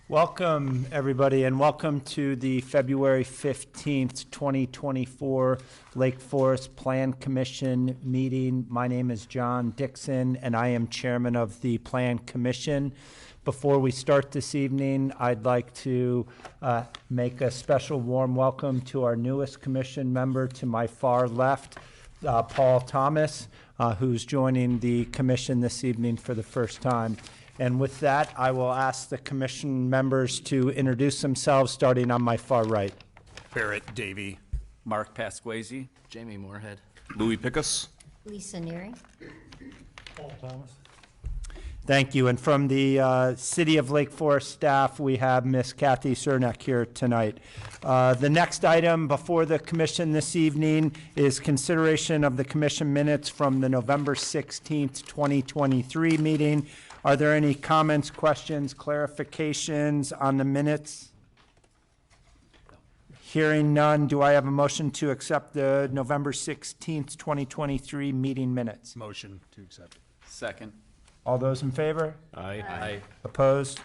Welcome, everybody, and welcome to the February 15th, 2024 Lake Forest Plan Commission meeting. My name is John Dixon, and I am chairman of the Plan Commission. Before we start this evening, I'd like to make a special warm welcome to our newest commission member to my far left, Paul Thomas, who's joining the commission this evening for the first time. And with that, I will ask the commission members to introduce themselves, starting on my far right. Barrett Davey. Mark Pasquazi. Jamie Moorhead. Louis Pickus. Lisa Neary. Paul Thomas. Thank you. And from the City of Lake Forest staff, we have Miss Kathy Cernak here tonight. The next item before the commission this evening is consideration of the commission minutes from the November 16th, 2023 meeting. Are there any comments, questions, clarifications on the minutes? Hearing none, do I have a motion to accept the November 16th, 2023 meeting minutes? Motion to accept. Second. All those in favor? Aye. Opposed?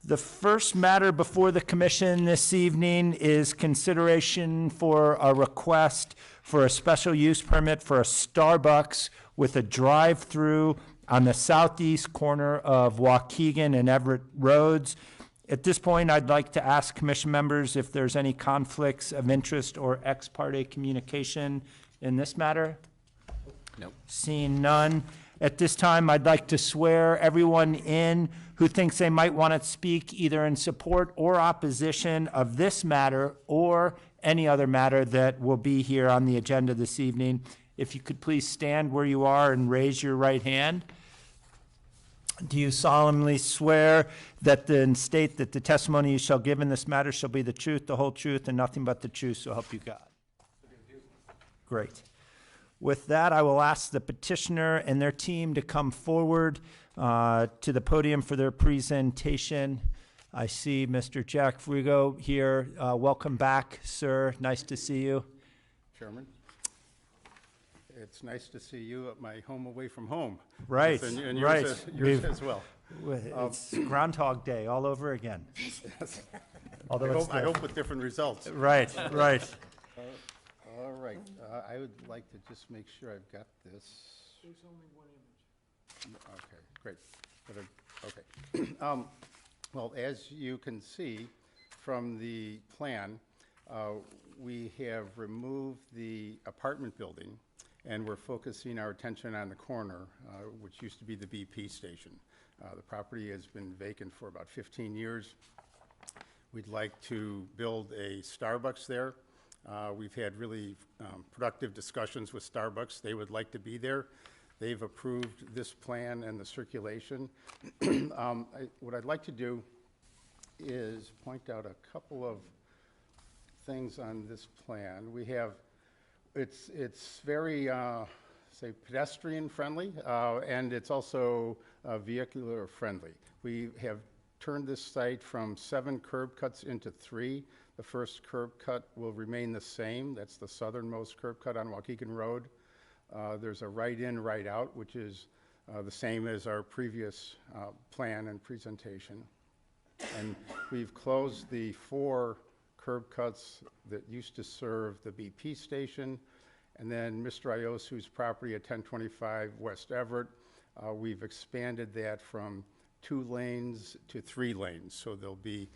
The first matter before the commission this evening is consideration for a request for a special use permit for a Starbucks with a drive-through on the southeast corner of Waukegan and Everett Roads. At this point, I'd like to ask commission members if there's any conflicts of interest or ex parte communication in this matter. Nope. Seeing none. At this time, I'd like to swear everyone in who thinks they might want to speak either in support or opposition of this matter or any other matter that will be here on the agenda this evening. If you could please stand where you are and raise your right hand. Do you solemnly swear that and state that the testimony you shall give in this matter shall be the truth, the whole truth, and nothing but the truth, so help you God? Great. With that, I will ask the petitioner and their team to come forward to the podium for their presentation. I see Mr. Jack Frigo here. Welcome back, sir. Nice to see you. Chairman, it's nice to see you at my home away from home. Right, And right. yours as well. It's Groundhog Day all over again. Although I hope with different results. Right. All right, I would like to just make sure I've got this. There's only one image. Okay, great. Okay. Well, as you can see from the plan, we have removed the apartment building, and we're focusing our attention on the corner, which used to be the BP station. The property has been vacant for about 15 years. We'd like to build a Starbucks there. We've had really productive discussions with Starbucks. They would like to be there. They've approved this plan and the circulation. What I'd like to do is point out a couple of things on this plan. We have, it's very, say, pedestrian friendly, and it's also vehicular friendly. We have turned this site from 7 curb cuts into 3. The first curb cut will remain the same. That's the southernmost curb cut on Waukegan Road. There's a right in, right out, which is the same as our previous plan and presentation. And we've closed the 4 curb cuts that used to serve the BP station. And then Mr. Iosu's property at 1025 West Everett, we've expanded that from 2 lanes to 3 lanes. So there'll be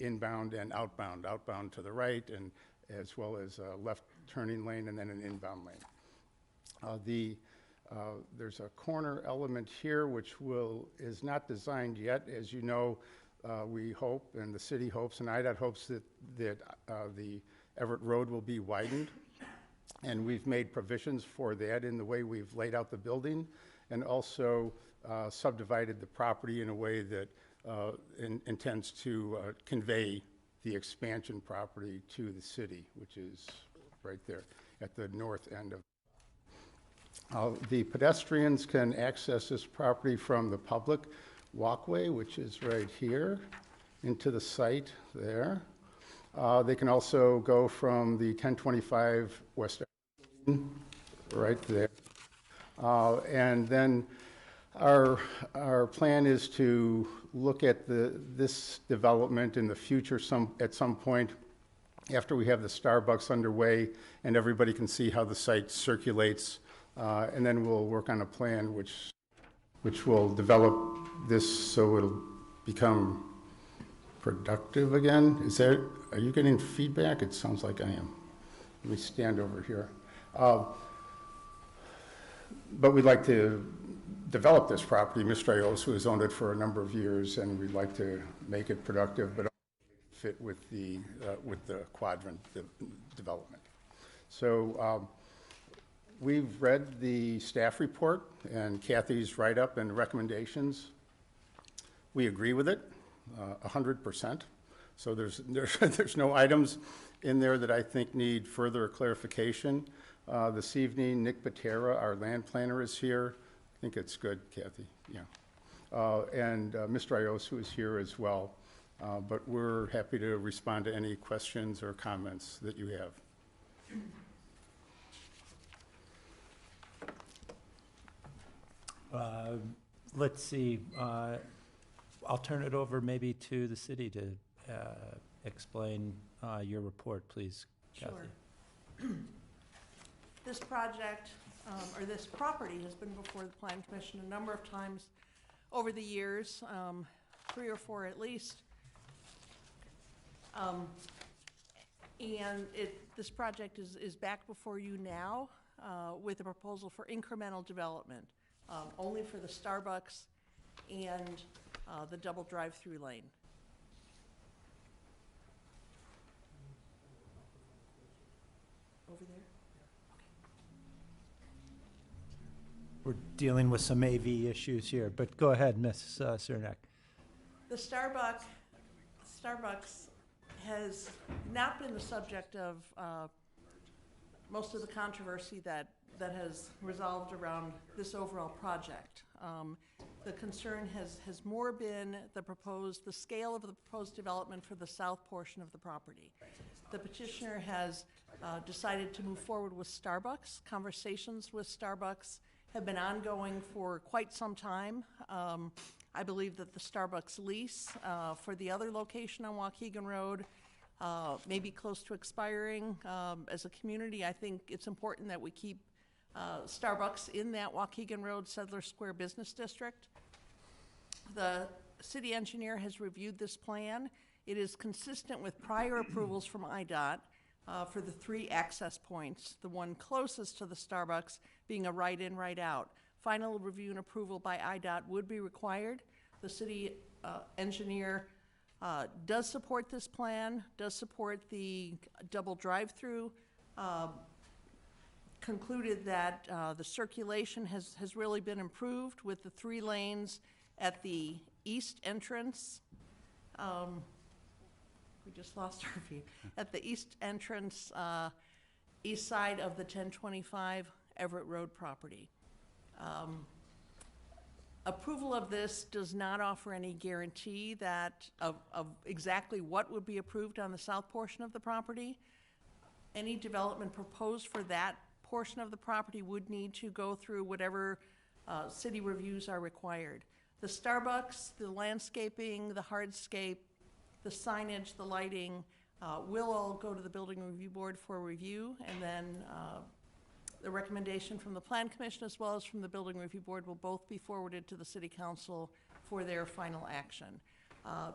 inbound and outbound. Outbound to the right, and as well as a left turning lane and then an inbound lane. There's a corner element here which is not designed yet. As you know, we hope, and the city hopes, and IDOT hopes that the Everett Road will be widened. And we've made provisions for that in the way we've laid out the building, and also subdivided the property in a way that intends to convey the expansion property to the city, which is right there at the north end of. The pedestrians can access this property from the public walkway, which is right here, into the site there. They can also go from the 1025 West right there. And then Our plan is to look at this development in the future at some point after we have the Starbucks underway and everybody can see how the site circulates. And then we'll work on a plan which will develop this so it'll become productive again. Are you getting feedback? It sounds like I am. Let me stand over here. But we'd like to develop this property. Mr. Iosu has owned it for a number of years, and we'd like to make it productive, but fit with the quadrant development. So we've read the staff report and Kathy's write-up and recommendations. We agree with it 100%. So there's no items in there that I think need further clarification. This evening, Nick Patera, our land planner, is here. I think it's good, Kathy, yeah. And Mr. Iosu is here as well. But we're happy to respond to any questions or comments that you have. Let's see, I'll turn it over maybe to the city to explain your report, please, Kathy. Sure. This project, or this property has been before the Plan Commission a number of times over the years, 3 or 4 at least. And this project is back before you now with a proposal for incremental development, only for the Starbucks and the double drive-through lane. Over there? We're dealing with some AV issues here, but go ahead, Ms. Cernak. The Starbucks has not been the subject of most of the controversy that has resolved around this overall project. The concern has more been the scale of the proposed development for the south portion of the property. The petitioner has decided to move forward with Starbucks. Conversations with Starbucks have been ongoing for quite some time. I believe that the Starbucks lease for the other location on Waukegan Road may be close to expiring. As a community, I think it's important that we keep Starbucks in that Waukegan Road Settler Square Business District. The city engineer has reviewed this plan. It is consistent with prior approvals from IDOT for the 3 access points, the one closest to the Starbucks being a right-in, right-out. Final review and approval by IDOT would be required. The city engineer does support this plan, does support the double drive-through, concluded that the circulation has really been improved with the 3 lanes at the east entrance. We just lost our view. At the east entrance, east side of the 1025 Everett Road property. Approval of this does not offer any guarantee of exactly what would be approved on the south portion of the property. Any development proposed for that portion of the property would need to go through whatever city reviews are required. The Starbucks, the landscaping, the hardscape, the signage, the lighting will all go to the Building Review Board for review, and then the recommendation from the Plan Commission as well as from the Building Review Board will both be forwarded to the City Council for their final action.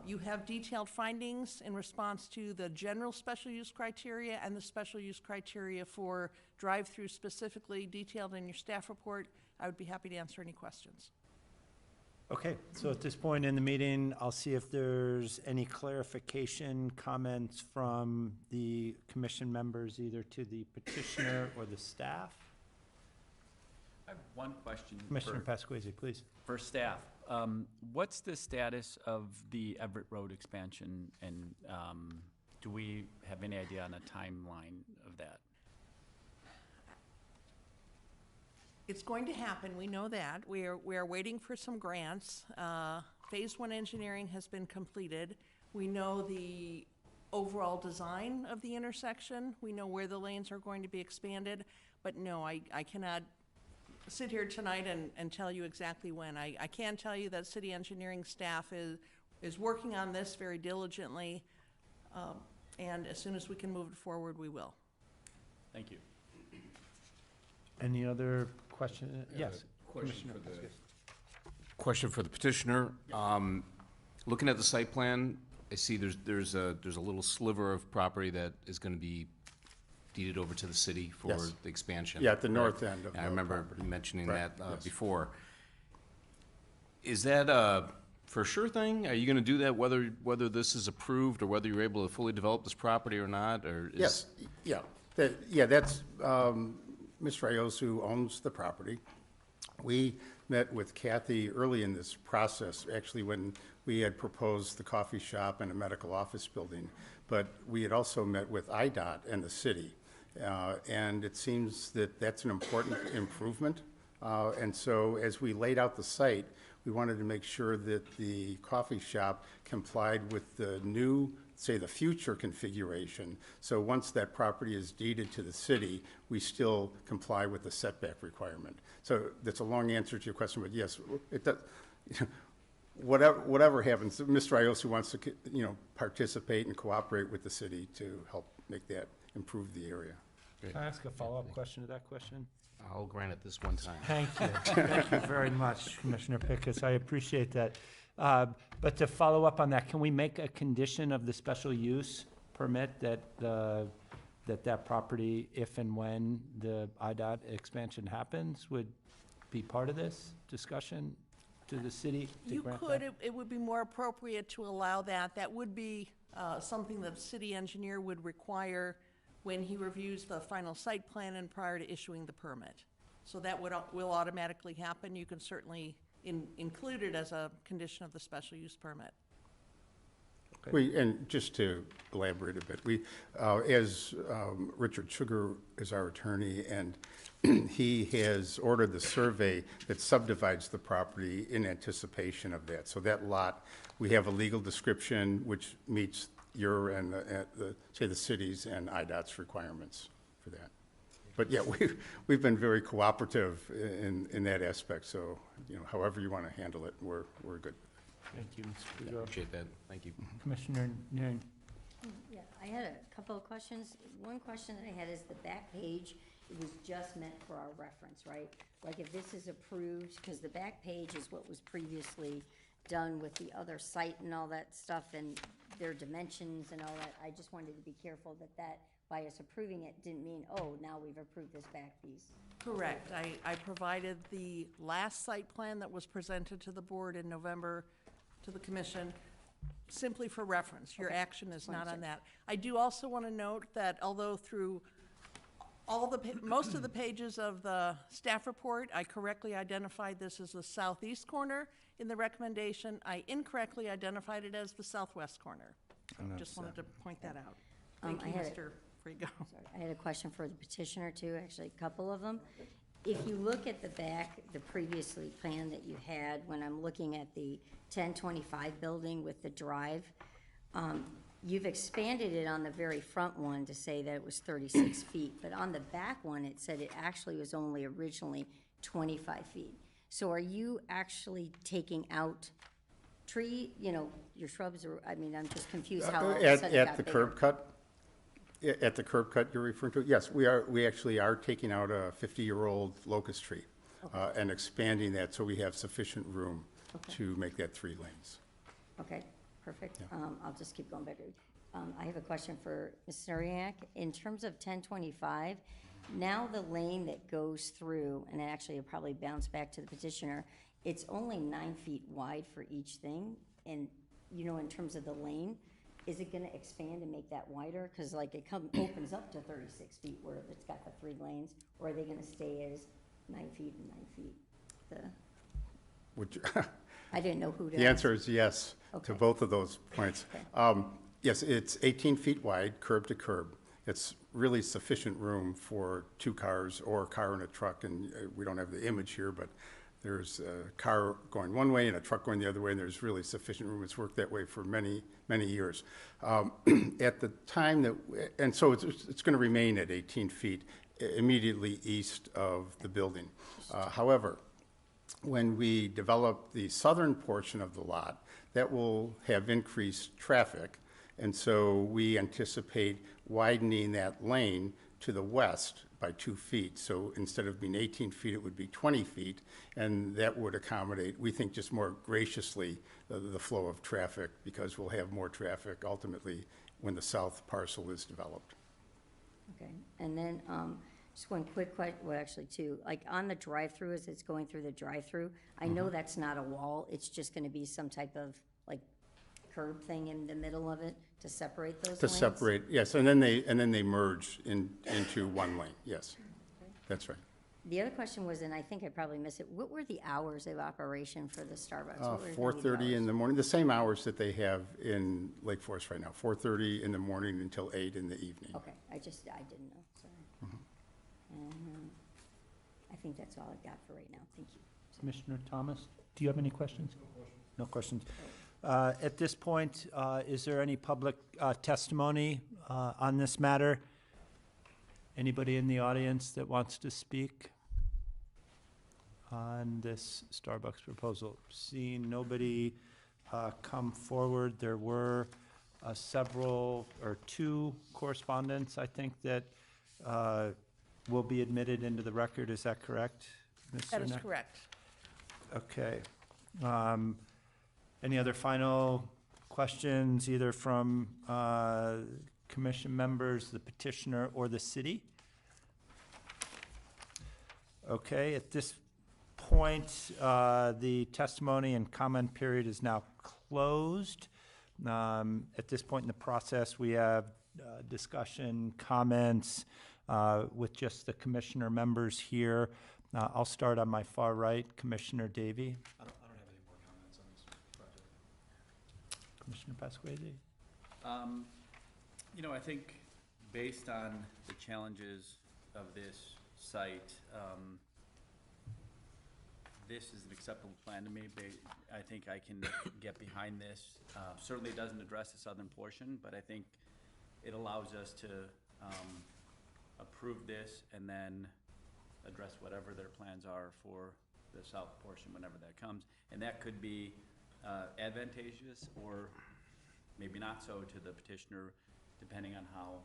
You have detailed findings in response to the general special use criteria and the special use criteria for drive-through specifically detailed in your staff report. I would be happy to answer any questions. Okay, so at this point in the meeting, I'll see if there's any clarification, comments from the commission members, either to the petitioner or the staff. I have one question. Commissioner Pasquesi, please. For staff. What's the status of the Everett Road expansion, and do we have any idea on a timeline of that? It's going to happen, we know that. We are waiting for some grants. Phase 1 engineering has been completed. We know the overall design of the intersection. We know where the lanes are going to be expanded, but no, I cannot sit here tonight and tell you exactly when. I can tell you that city engineering staff is working on this very diligently, and as soon as we can move it forward, we will. Thank you. Any other question? Yes. Question for the petitioner. Looking at the site plan, I see there's a little sliver of property that is going to be deeded over to the city for Yes. the expansion. Yeah, at the north end of I the remember property. you mentioning Right, that yes. before. Is that a for sure thing? Are you going to do that whether this is approved or whether you're able to fully develop this property or not? Or is, Yes, yeah, that's, Mr. Iosu owns the property. We met with Kathy early in this process, actually when we had proposed the coffee shop and a medical office building, but we had also met with IDOT and the city. And it seems that that's an important improvement. And so as we laid out the site, we wanted to make sure that the coffee shop complied with the new, say, the future configuration. So once that property is deeded to the city, we still comply with the setback requirement. So that's a long answer to your question, but yes, it does, whatever happens, Mr. Iosu wants to, participate and cooperate with the city to help make that, improve the area. Can I ask a follow-up question to that question? I'll grant it this one time. Thank you. Thank you very much, Commissioner Pickus. I appreciate that. But to follow up on that, can we make a condition of the special use permit that that property, if and when the IDOT expansion happens, would be part of this discussion to the city to You grant could, that? it would be more appropriate to allow that. That would be something that the city engineer would require when he reviews the final site plan and prior to issuing the permit. So that will automatically happen. You can certainly include it as a condition of the special use permit. And just to elaborate a bit, as Richard Sugar is our attorney, and he has ordered the survey that subdivides the property in anticipation of that. So that lot, we have a legal description which meets your and the city's and IDOT's requirements for that. But yeah, we've been very cooperative in that aspect. So however you want to handle it, we're good. Thank you, Mr. I Trudeau. appreciate that. Thank you. Commissioner Nguyen. Yeah, I had a couple of questions. One question that I had is the back page, it was just meant for our reference, right? Like if this is approved, because the back page is what was previously done with the other site and all that stuff and their dimensions and all that. I just wanted to be careful that by us approving it didn't mean, oh, now we've approved this back piece. Correct. I provided the last site plan that was presented to the board in November to the commission, simply for reference. Your action is not on that. I do also want to note that although through most of the pages of the staff report, I correctly identified this as the southeast corner. In the recommendation, I incorrectly identified it as the southwest corner. Just wanted to point that out. Thank you, Mr. Frigo. Sorry, I had a question for the petitioner too, actually, a couple of them. If you look at the back, the previously plan that you had, when I'm looking at the 1025 building with the drive, you've expanded it on the very front one to say that it was 36 feet, but on the back one, it said it actually was only originally 25 feet. So are you actually taking out your shrubs, or, I'm just confused how all of a sudden it got At the bigger. curb cut? At the curb cut you're referring to? Yes, we actually are taking out a 50-year-old locust tree and expanding that so we have sufficient room to make that 3 lanes. Okay, perfect. I'll just keep going back. I have a question for Ms. Suriak. In terms of 1025, now the lane that goes through, and actually it'll probably bounce back to the petitioner, it's only 9 feet wide for each thing. And, in terms of the lane, is it gonna expand and make that wider? Because like it opens up to 36 feet where it's got the 3 lanes, or are they gonna stay as 9 feet and 9 feet? I didn't know who to The ask. answer is yes to Okay. both of those points. Yes, it's 18 feet wide, curb to curb. It's really sufficient room for 2 cars or a car and a truck, and we don't have the image here, but there's a car going one way and a truck going the other way, and there's really sufficient room. It's worked that way for many, many years. At the time and so it's going to remain at 18 feet. immediately east of the building. However, when we develop the southern portion of the lot, that will have increased traffic. And so we anticipate widening that lane to the west by 2 feet. So instead of being 18 feet, it would be 20 feet. And that would accommodate, we think, just more graciously the flow of traffic, because we'll have more traffic ultimately when the south parcel is developed. Okay, and then, just one quick question, well, actually two, like on the drive-through, as it's going through the drive-through, I know that's not a wall, it's just gonna be some type of, like, curb thing in the middle of it to separate those To lanes? separate, yes, and then they merge into one lane, yes. That's right. The other question was, and I think I probably missed it, what were the hours of operation for the Starbucks? What were the 4:30 in hours? the morning, the same hours that they have in Lake Forest right now, 4:30 in the morning until 8 in the evening. Okay, I didn't know, sorry. I think that's all I've got for right now, thank you. Commissioner Thomas, do you have any questions? No questions. At this point, is there any public testimony on this matter? Anybody in the audience that wants to speak on this Starbucks proposal? Seeing nobody come forward, there were several, or 2 correspondents, I think, that will be admitted into the record. Is that correct, Ms. That is Cernak? correct. Okay. Any other final questions, either from commission members, the petitioner, or the city? Okay, at this point, the testimony and comment period is now closed. At this point in the process, we have discussion, comments with just the commissioner members here. I'll start on my far right, Commissioner Davey. I don't have any more comments on this project. Commissioner Pasquale? You know, I think based on the challenges of this site, this is an acceptable plan to me. I think I can get behind this. Certainly doesn't address the southern portion, but I think it allows us to approve this and then address whatever their plans are for the south portion whenever that comes. And that could be advantageous or maybe not so to the petitioner, depending on how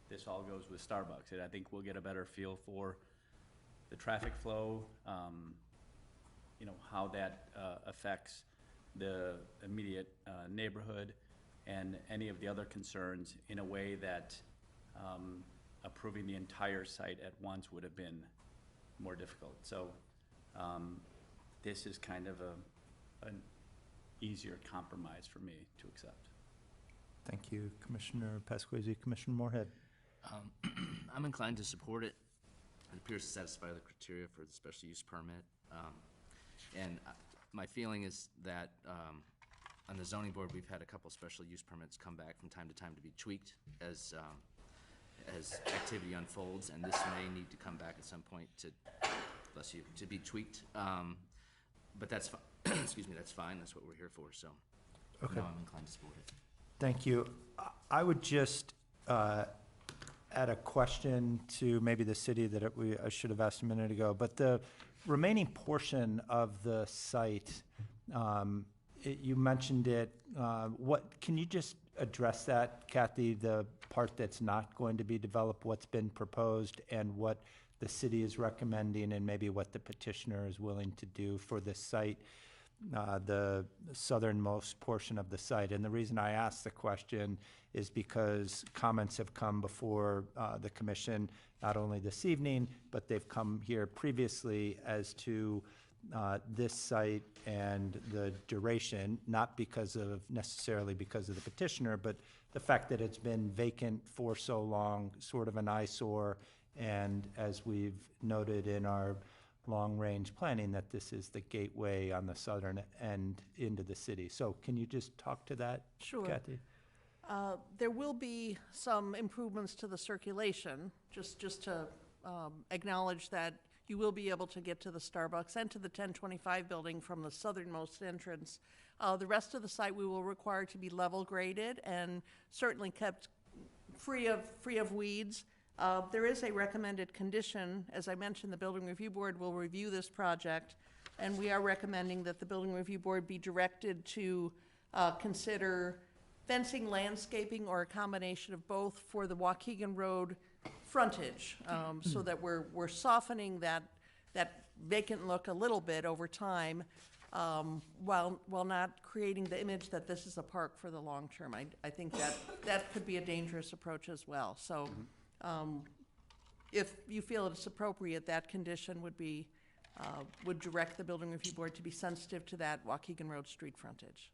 this all goes with Starbucks. And I think we'll get a better feel for the traffic flow, you know, how that affects the immediate neighborhood and any of the other concerns in a way that approving the entire site at once would have been more difficult. So this is kind of an easier compromise for me to accept. Thank you, Commissioner Pasquale. Commissioner Moorhead? I'm inclined to support it. It appears to satisfy the criteria for the special use permit. My feeling is that on the zoning board, we've had a couple special use permits come back from time to time to be tweaked as activity unfolds, and this may need to come back at some point to, bless you, to be tweaked. But that's fine. Excuse me, that's fine. That's what we're here for. So, Okay. no, I'm inclined to support it. Thank you. I would just add a question to maybe the city that I should have asked a minute ago. But the remaining portion of the site, you mentioned it. Can you just address that, Kathy, the part that's not going to be developed, what's been proposed, and what the city is recommending, and maybe what the petitioner is willing to do for this site? The southernmost portion of the site. And the reason I ask the question is because comments have come before the commission, not only this evening, but they've come here previously as to this site and the duration, not necessarily because of the petitioner, but the fact that it's been vacant for so long, sort of an eyesore, and as we've noted in our long-range planning, that this is the gateway on the southern end into the city. So can you just talk to that, Sure. Kathy? There will be some improvements to the circulation, just to acknowledge that you will be able to get to the Starbucks and to the 1025 building from the southernmost entrance. The rest of the site we will require to be level graded and certainly kept free of weeds. There is a recommended condition. As I mentioned, the Building Review Board will review this project, and we are recommending that the Building Review Board be directed to consider fencing, landscaping, or a combination of both for the Waukegan Road frontage, so that we're softening that vacant look a little bit over time, while not creating the image that this is a park for the long term. I think that could be a dangerous approach as well. So, if you feel it's appropriate, that condition would direct the Building Review Board to be sensitive to that Waukegan Road street frontage.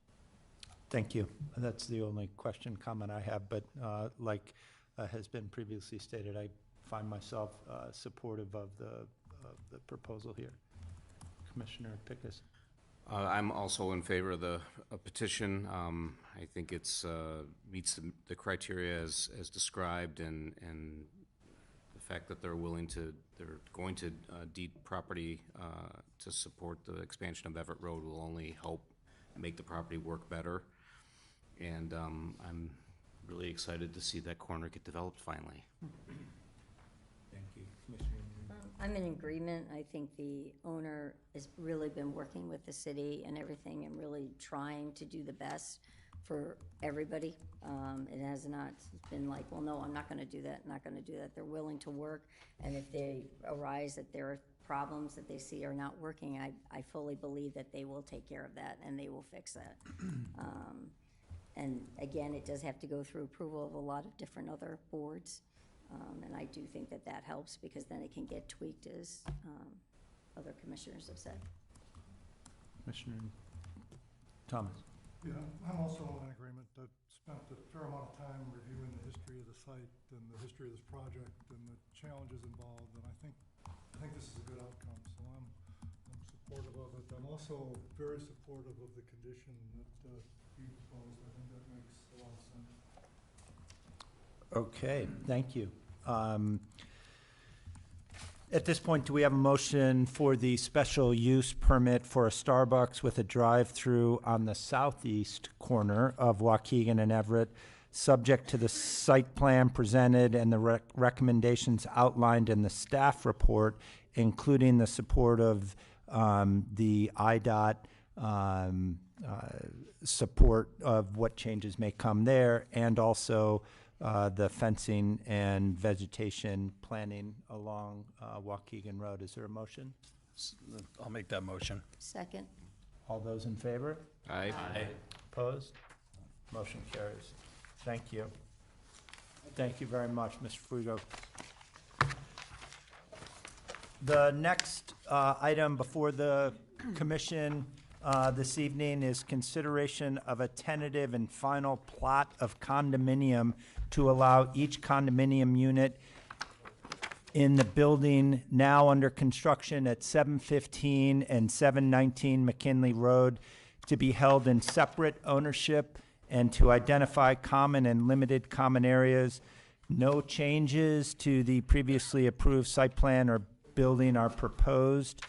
Thank you. That's the only question, comment I have, but like has been previously stated, I find myself supportive of the proposal here. Commissioner Pickus. I'm also in favor of the petition. I think it's meets the criteria as described, and the fact that they're going to deed property to support the expansion of Everett Road will only help make the property work better. And I'm really excited to see that corner get developed finally. Thank you. Commissioner. I'm in agreement. I think the owner has really been working with the city and everything and really trying to do the best for everybody. It has not been like, well, no, I'm not going to do that, not going to do that. They're willing to work, and if they arise that there are problems that they see are not working, I fully believe that they will take care of that and they will fix that. And again, it does have to go through approval of a lot of different other boards. And I do think that that helps, because then it can get tweaked, as other commissioners have said. Commissioner Thomas. Yeah, I'm also in agreement. I've spent a fair amount of time reviewing the history of the site and the history of this project and the challenges involved, and I think this is a good outcome, so I'm supportive of it. I'm also very supportive of the condition that you proposed. I think that makes a lot of sense. Okay, thank you. At this point, do we have a motion for the special use permit for a Starbucks with a drive-through on the southeast corner of Waukegan and Everett, subject to the site plan presented and the recommendations outlined in the staff report, including the support of the IDOT support of what changes may come there, and also the fencing and vegetation planning along Waukegan Road. Is there a motion? I'll make that motion. Second. All those in favor? Aye. Opposed? Motion carries. Thank you. Thank you very much, Mr. Frigo. The next item before the commission this evening is consideration of a tentative and final plot of condominium to allow each condominium unit in the building now under construction at 715 and 719 McKinley Road to be held in separate ownership, and to identify common and limited common areas. No changes to the previously approved site plan or building are proposed.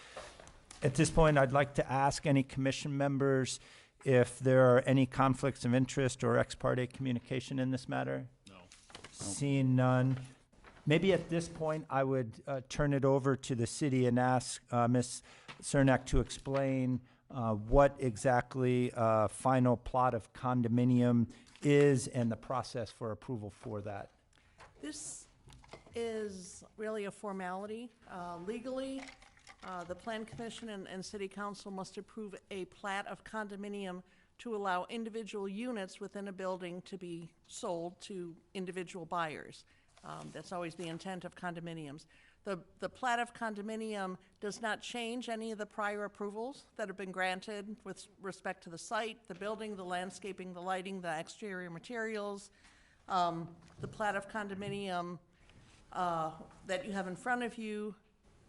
At this point, I'd like to ask any commission members if there are any conflicts of interest or ex parte communication in this matter. No. Seeing none, maybe at this point, I would turn it over to the city and ask Ms. Cernak to explain what exactly final plot of condominium is and the process for approval for that. This is really a formality. Legally, the Plan Commission and City Council must approve a plat of condominium to allow individual units within a building to be sold to individual buyers. That's always the intent of condominiums. The plat of condominium does not change any of the prior approvals that have been granted with respect to the site, the building, the landscaping, the lighting, the exterior materials. The plat of condominium that you have in front of you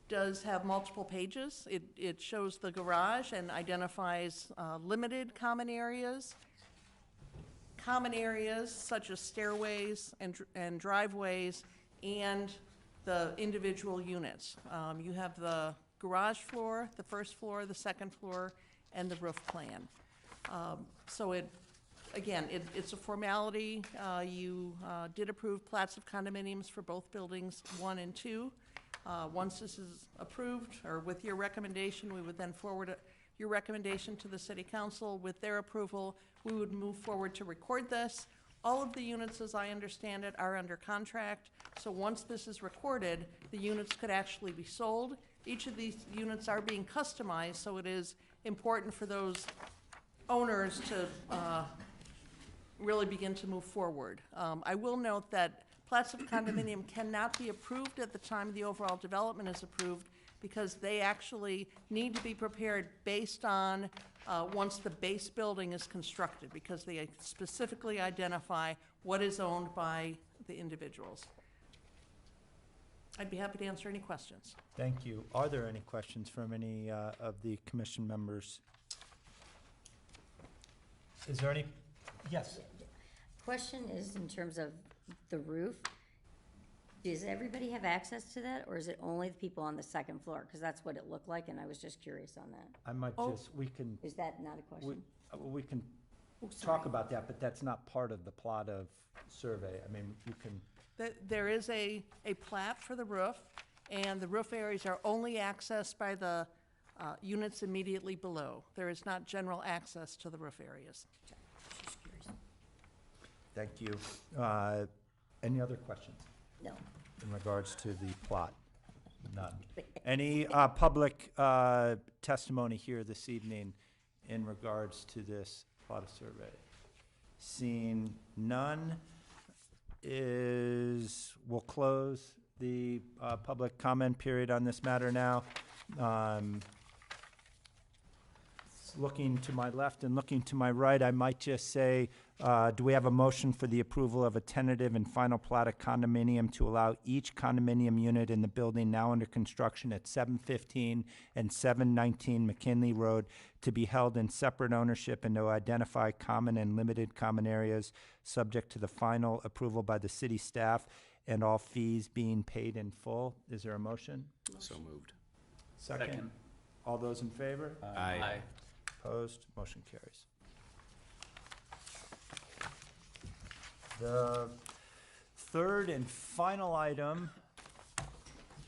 does have multiple pages. It shows the garage and identifies limited common areas such as stairways and driveways, and the individual units. You have the garage floor, the first floor, the second floor, and the roof plan. So it again, it's a formality. You did approve plats of condominiums for both buildings 1 and 2. Once this is approved, or with your recommendation, we would then forward your recommendation to the city council. With their approval, we would move forward to record this. All of the units, as I understand it, are under contract. So once this is recorded, the units could actually be sold. Each of these units are being customized, so it is important for those owners to really begin to move forward. I will note that plats of condominium cannot be approved at the time the overall development is approved, because they actually need to be prepared based on once the base building is constructed, because they specifically identify what is owned by the individuals. I'd be happy to answer any questions. Thank you. Are there any questions from any of the commission members? Is there any? Yes. Question is in terms of the roof. Does everybody have access to that, or is it only the people on the second floor? Because that's what it looked like, and I was just curious on that. I might just, we can, Is that not a question? we can Oh, sorry. talk about that, but that's not part of the plot of survey. I mean, you can, There is a plat for the roof, and the roof areas are only accessed by the units immediately below. There is not general access to the roof areas. Just curious. thank you. Any other questions No. in regards to the plot? None. Any public testimony here this evening in regards to this plot of survey? Seeing none, we'll close the public comment period on this matter now. Looking to my left and looking to my right, I might just say, do we have a motion for the approval of a tentative and final plat of condominium to allow each condominium unit in the building now under construction at 715 and 719 McKinley Road to be held in separate ownership and to identify common and limited common areas subject to the final approval by the city staff and all fees being paid in full? Is there a motion? So moved. Second. All those in favor? Aye. Opposed? Motion carries. The third and final item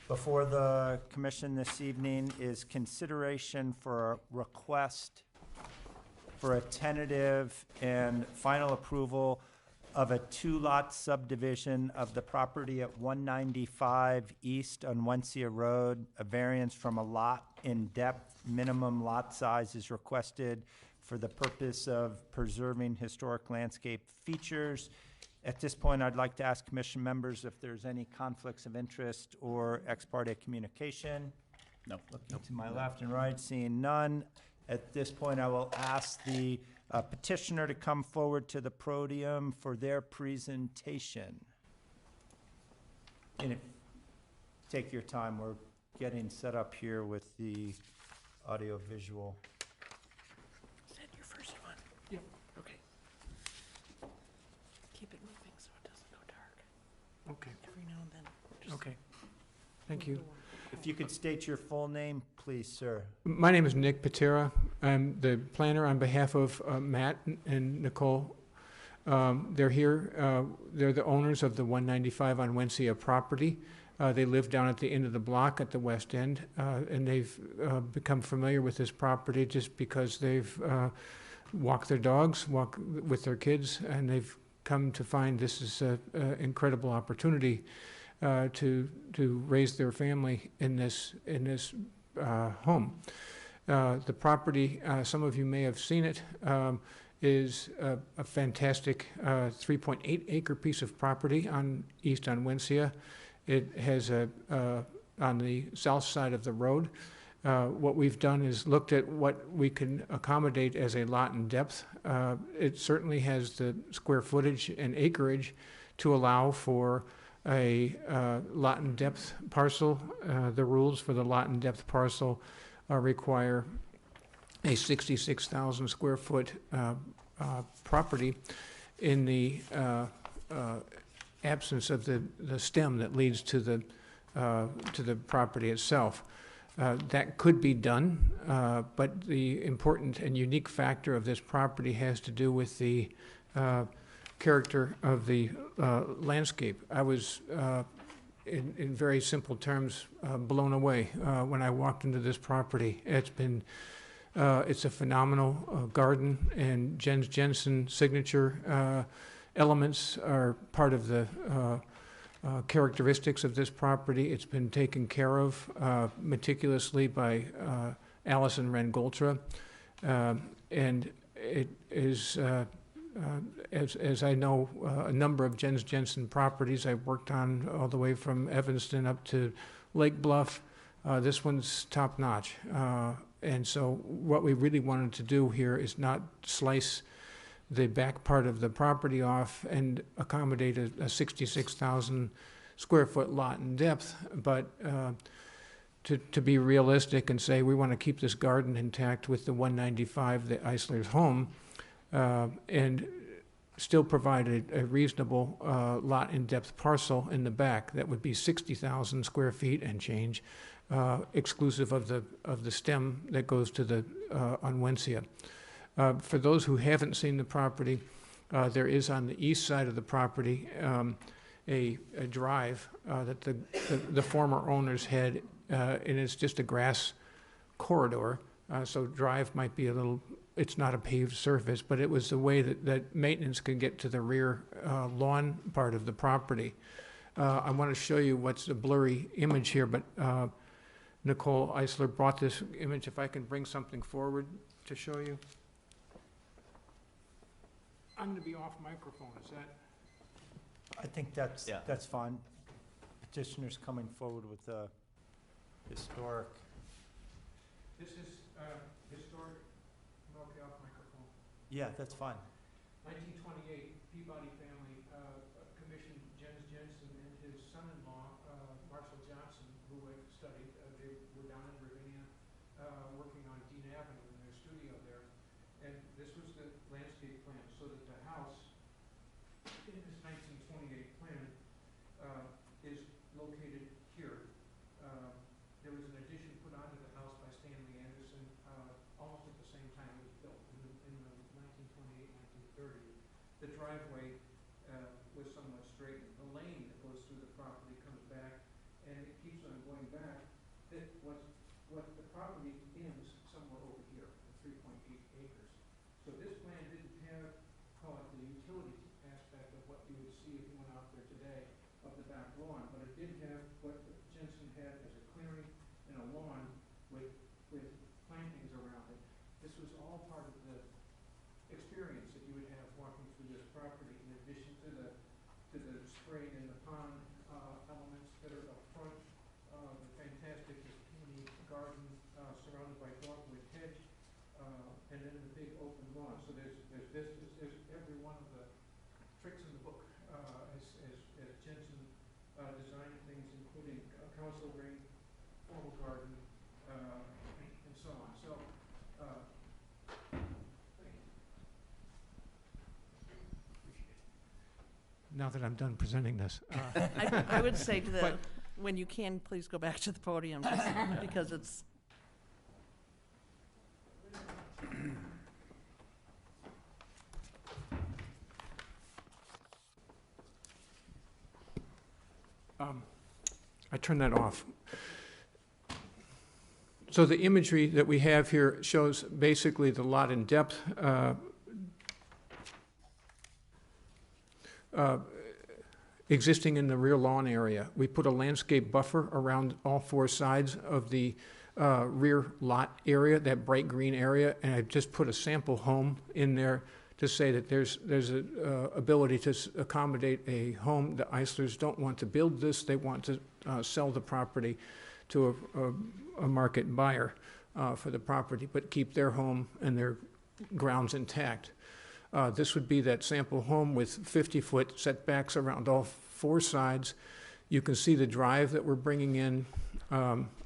before the commission this evening is consideration for a request for a tentative and final approval of a two-lot subdivision of the property at 195 East on Wensia Road. A variance from a lot in depth, minimum lot size is requested for the purpose of preserving historic landscape features. At this point, I'd like to ask commission members if there's any conflicts of interest or ex parte communication. No. Looking to my left and right, seeing none. At this point, I will ask the petitioner to come forward to the podium for their presentation. And take your time, we're getting set up here with the audio-visual. Is that your first one? Yep. Okay. Keep it moving so it doesn't go dark. Okay, Every now and then. just okay. Thank move you. the one. If you could state your full name, please, sir. My name is Nick Patera. I'm the planner on behalf of Matt and Nicole. They're here. They're the owners of the 195 on Wensia property. They live down at the end of the block at the west end, and they've become familiar with this property just because they've walked their dogs, walk with their kids, and they've come to find this is an incredible opportunity to raise their family in this home. The property, some of you may have seen it, is a fantastic 3.8 acre piece of property east on Wensia. It has on the south side of the road. What we've done is looked at what we can accommodate as a lot in depth. It certainly has the square footage and acreage to allow for a lot in depth parcel. The rules for the lot in depth parcel require a 66,000 square foot property in the absence of the stem that leads to the property itself. That could be done, but the important and unique factor of this property has to do with the character of the landscape. I was, in very simple terms, blown away when I walked into this property. It's a phenomenal garden, and Jens Jensen signature elements are part of the characteristics of this property. It's been taken care of meticulously by Allison Wren-Goltra, and it is, as I know, a number of Jens Jensen properties I've worked on all the way from Evanston up to Lake Bluff. This one's top-notch. And so what we really wanted to do here is not slice the back part of the property off and accommodate a 66,000 square foot lot in depth, but to be realistic and say we want to keep this garden intact with the 195, the Eisler's home, and still provide a reasonable lot in depth parcel in the back that would be 60,000 square feet and change, exclusive of the stem that goes to the Onwensia. For those who haven't seen the property, there is on the east side of the property a drive that the former owners had, and it's just a grass corridor. So drive might be a little, it's not a paved surface, but it was the way that maintenance could get to the rear lawn part of the property. I want to show you what's a blurry image here, but Nicole Eisler brought this image. If I can bring something forward to show you. I'm going to be off microphone, is that? I think that's, Yeah. that's fine. Petitioner's coming forward with a historic. This is historic, okay, off microphone. Yeah, that's fine. 1928, Peabody family commissioned Jens Jensen and his son-in-law, Marshall Johnson, who I've studied. They were down in Ravinia working on Dean Avenue in their studio there. And this was the landscape plan, so that the house in this 1928 plan is located here. There was an addition put onto the house by Stanley Anderson almost at the same time it was built in the 1928, 1930. The driveway was somewhat straightened. The lane that goes through the property comes back, and it keeps on going back. What the property ends somewhere over here, at 3.8 acres. So this plan didn't have, call it the utility aspect of what you would see if you went out there today of the back lawn, but it did have what Jensen had as a clearing and a lawn with plantings around it. This was all part of the experience that you would have walking through this property, in addition to the spraying in the pond elements that are up front, the fantastic peony garden surrounded by dogwood hedge, and then the big open lawn. So there's every one of the tricks in the book as Jensen designed things, including council ring, formal garden, and so on. So, thank you. Now that I'm done presenting this. I would say to the, But- when you can, please go back to the podium, just because it's, I turn that off. So the imagery that we have here shows basically the lot in depth. Existing in the rear lawn area. We put a landscape buffer around all four sides of the rear lot area, that bright green area, and I just put a sample home in there to say that there's a ability to accommodate a home. The Eislers don't want to build this, they want to sell the property to a market buyer for the property, but keep their home and their grounds intact. This would be that sample home with 50-foot setbacks around all four sides. You can see the drive that we're bringing in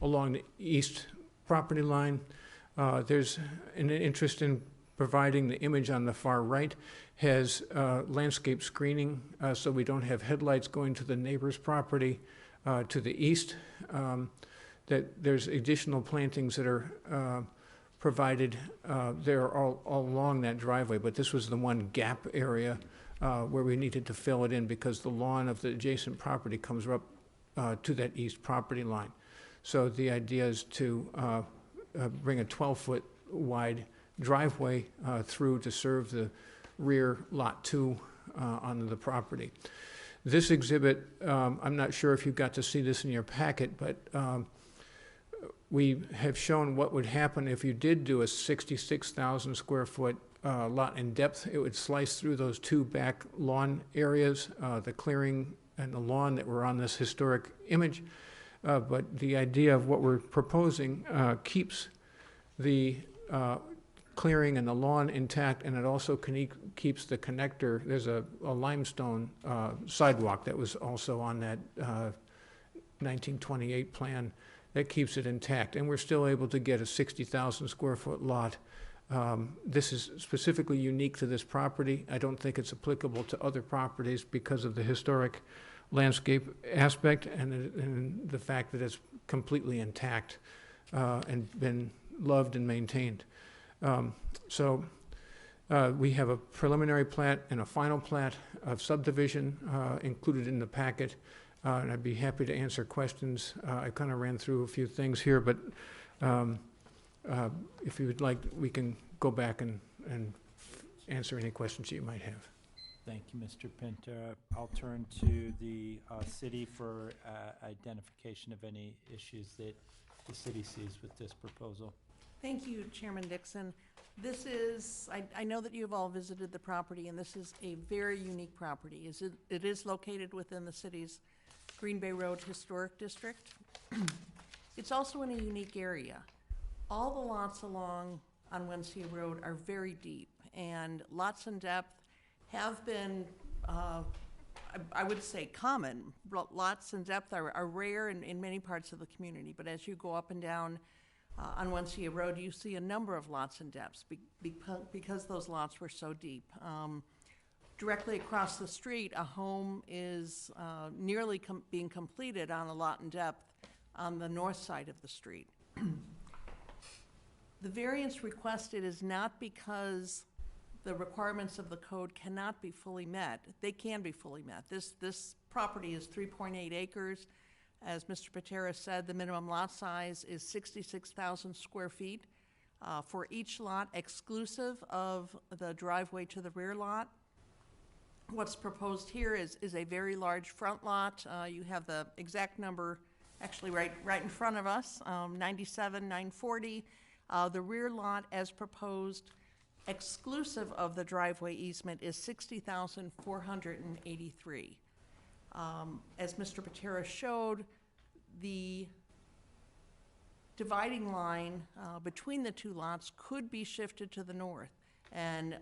along the east property line. There's an interest in providing the image on the far right has landscape screening, so we don't have headlights going to the neighbor's property to the east. that there's additional plantings that are provided there all along that driveway, but this was the one gap area where we needed to fill it in because the lawn of the adjacent property comes up to that east property line. So the idea is to bring a 12-foot wide driveway through to serve the rear Lot 2 onto the property. This exhibit, I'm not sure if you got to see this in your packet, but we have shown what would happen if you did do a 66,000 square foot lot in depth. It would slice through those two back lawn areas, the clearing and the lawn that were on this historic image. But the idea of what we're proposing keeps the clearing and the lawn intact, and it also keeps the connector. There's a limestone sidewalk that was also on that 1928 plan that keeps it intact, and we're still able to get a 60,000 square foot lot. This is specifically unique to this property. I don't think it's applicable to other properties because of the historic landscape aspect and the fact that it's completely intact and been loved and maintained. We have a preliminary plat and a final plat of subdivision included in the packet, and I'd be happy to answer questions. I kind of ran through a few things here, but if you would like, we can go back and answer any questions you might have. Thank you, Mr. Pinter. I'll turn to the city for identification of any issues that the city sees with this proposal. Thank you, Chairman Dixon. This is, I know that you've all visited the property, and this is a very unique property. It is located within the city's Green Bay Road Historic District. It's also in a unique area. All the lots along on Wensia Road are very deep, and lots in depth have been, I would say, common. Lots in depth are rare in many parts of the community, but as you go up and down on Wensia Road, you see a number of lots in depths because those lots were so deep. Directly across the street, a home is nearly being completed on a lot in depth on the north side of the street. The variance requested is not because the requirements of the code cannot be fully met. They can be fully met. This property is 3.8 acres. As Mr. Patera said, the minimum lot size is 66,000 square feet for each lot, exclusive of the driveway to the rear lot. What's proposed here is a very large front lot. You have the exact number actually right in front of us, 97,940. The rear lot, as proposed, exclusive of the driveway easement, is 60,483. As Mr. Patera showed, the dividing line between the two lots could be shifted to the north, and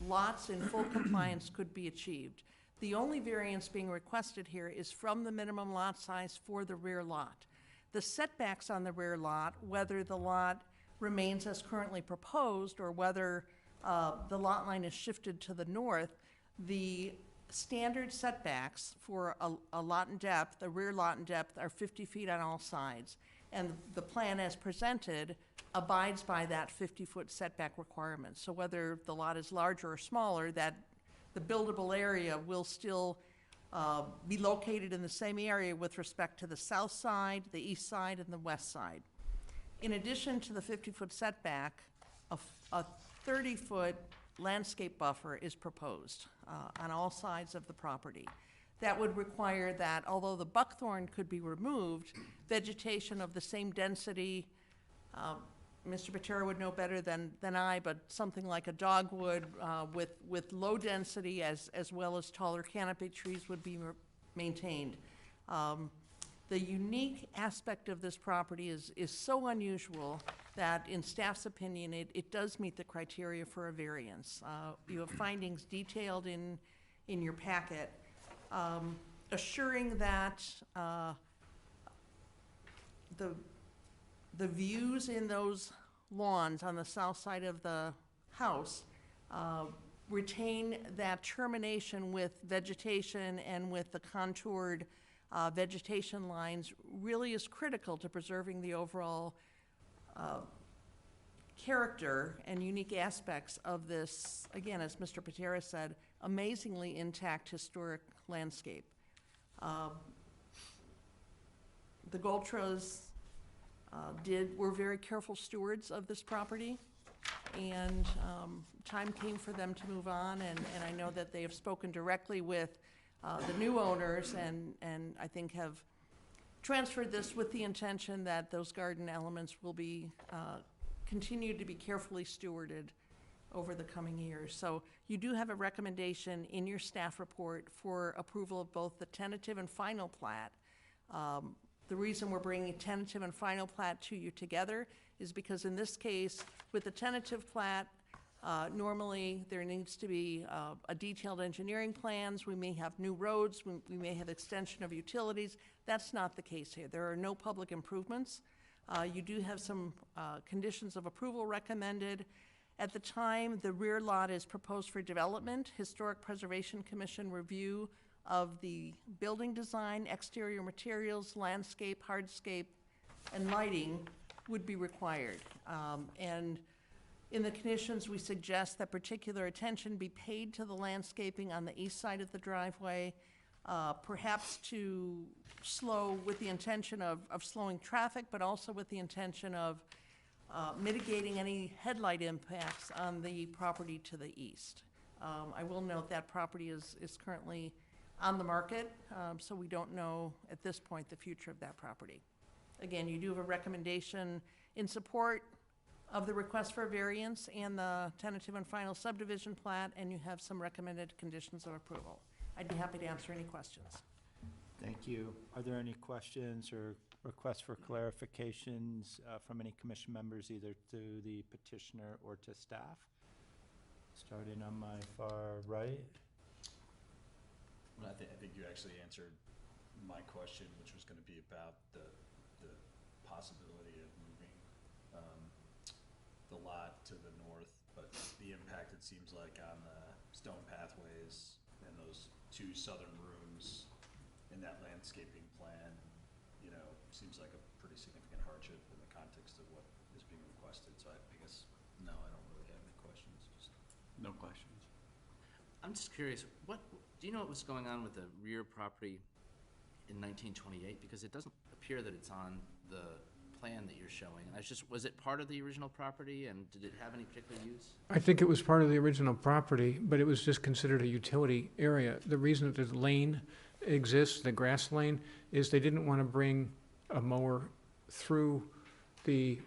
lots in full compliance could be achieved. The only variance being requested here is from the minimum lot size for the rear lot. The setbacks on the rear lot, whether the lot remains as currently proposed or whether the lot line is shifted to the north, the standard setbacks for a lot in depth, a rear lot in depth, are 50 feet on all sides. And the plan as presented abides by that 50-foot setback requirement. So whether the lot is larger or smaller, that the buildable area will still be located in the same area with respect to the south side, the east side, and the west side. In addition to the 50-foot setback, a 30-foot landscape buffer is proposed on all sides of the property. That would require that, although the buckthorn could be removed, vegetation of the same density, Mr. Patera would know better than I, but something like a dogwood with low density as well as taller canopy trees would be maintained. The unique aspect of this property is so unusual that, in staff's opinion, it does meet the criteria for a variance. You have findings detailed in your packet, assuring that the views in those lawns on the south side of the house retain that termination with vegetation and with the contoured vegetation lines really is critical to preserving the overall character and unique aspects of this, again, as Mr. Patera said, amazingly intact historic landscape. The Goltras were very careful stewards of this property, and time came for them to move on, and I know that they have spoken directly with the new owners and I think have transferred this with the intention that those garden elements will be continue to be carefully stewarded over the coming years. So you do have a recommendation in your staff report for approval of both the tentative and final plat. The reason we're bringing tentative and final plat to you together is because in this case, with the tentative plat, normally there needs to be a detailed engineering plans. We may have new roads. We may have extension of utilities. That's not the case here. There are no public improvements. You do have some conditions of approval recommended. At the time the rear lot is proposed for development, Historic Preservation Commission review of the building design, exterior materials, landscape, hardscape, and lighting would be required. And in the conditions, we suggest that particular attention be paid to the landscaping on the east side of the driveway, perhaps to slow, with the intention of slowing traffic, but also with the intention of mitigating any headlight impacts on the property to the east. I will note that property is currently on the market, so we don't know at this point the future of that property. Again, you do have a recommendation in support of the request for variance and the tentative and final subdivision plat, and you have some recommended conditions of approval. I'd be happy to answer any questions. Thank you. Are there any questions or requests for clarifications from any commission members, either to the petitioner or to staff? Starting on my far right. Well, I think you actually answered my question, which was going to be about the possibility of moving the lot to the north, but the impact, it seems like, on the stone pathways and those two southern rooms in that landscaping plan, you know, seems like a pretty significant hardship in the context of what is being requested. So I guess, no, I don't really have any questions. Just No questions. I'm just curious, do you know what was going on with the rear property in 1928? Because it doesn't appear that it's on the plan that you're showing. Was it part of the original property, and did it have any particular use? I think it was part of the original property, but it was just considered a utility area. The reason that the lane exists, the grass lane, is they didn't want to bring a mower through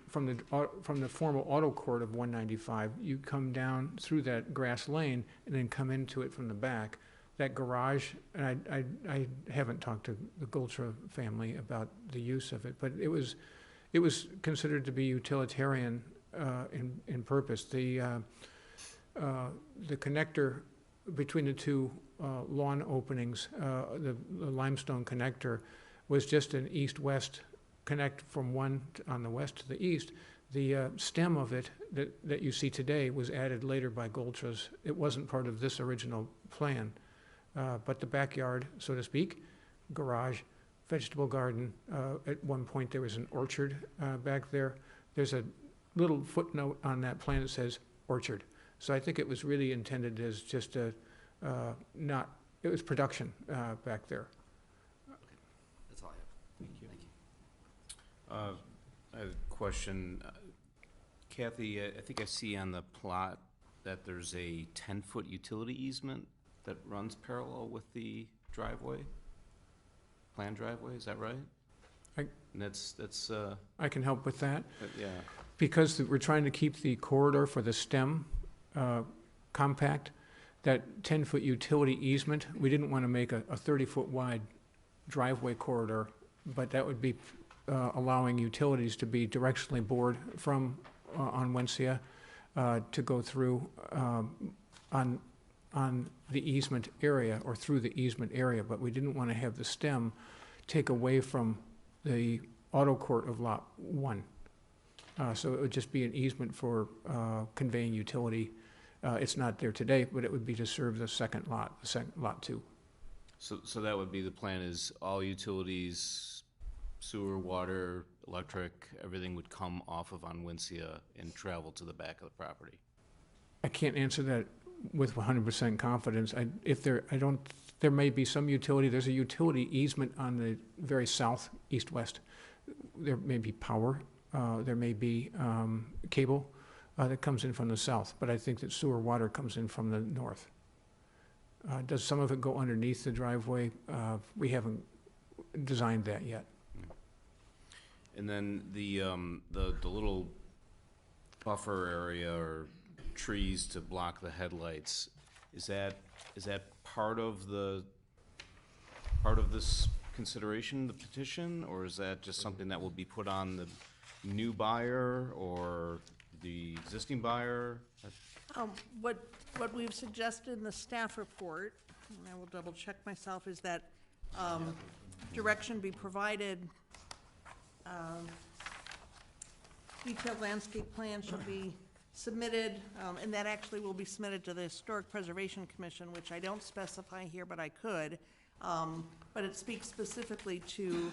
from the formal auto court of 195. You come down through that grass lane and then come into it from the back. That garage, and I haven't talked to the Goltra family about the use of it, but it was considered to be utilitarian in purpose. The connector between the two lawn openings, the limestone connector, was just an east-west connect from one on the west to the east. The stem of it that you see today was added later by Goltras. It wasn't part of this original plan, but the backyard, so to speak, garage, vegetable garden. At one point there was an orchard back there. There's a little footnote on that plan that says orchard. So I think it was really intended as just it was production back there. That's all I have. Thank you. Thank you. I have a question. Kathy, I think I see on the plot that there's a 10-foot utility easement that runs parallel with the driveway, planned driveway, is that right? And that's I can help with that. yeah. Because we're trying to keep the corridor for the stem compact, that 10-foot utility easement, we didn't want to make a 30-foot wide driveway corridor, but that would be allowing utilities to be directionally bored from on Wensia to go through on the easement area or through the easement area, but we didn't want to have the stem take away from the auto court of lot 1. So it would just be an easement for conveying utility. It's not there today, but it would be to serve the second lot, lot 2. So that would be the plan, is all utilities, sewer, water, electric, everything would come off of Onwentsia and travel to the back of the property? I can't answer that with 100% confidence. There may be some utility, there's a utility easement on the very south, east-west. There may be power, there may be cable that comes in from the south, but I think that sewer water comes in from the north. Does some of it go underneath the driveway? We haven't designed that yet. And then the little buffer area or trees to block the headlights, is that part of this consideration, the petition, or is that just something that will be put on the new buyer or the existing buyer? What we've suggested in the staff report, and I will double check myself, is that direction be provided, detailed landscape plan should be submitted, and that actually will be submitted to the Historic Preservation Commission, which I don't specify here, but I could. But it speaks specifically to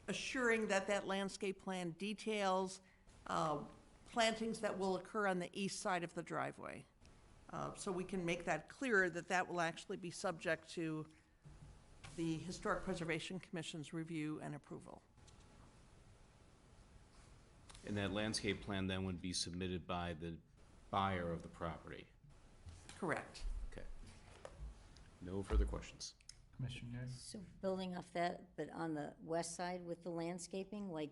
assuring that that landscape plan details plantings that will occur on the east side of the driveway. So we can make that clearer that that will actually be subject to the Historic Preservation Commission's review and approval. And that landscape plan then would be submitted by the buyer of the property? Correct. Okay. No further questions. Commissioner? So building off that, but on the west side with the landscaping, like,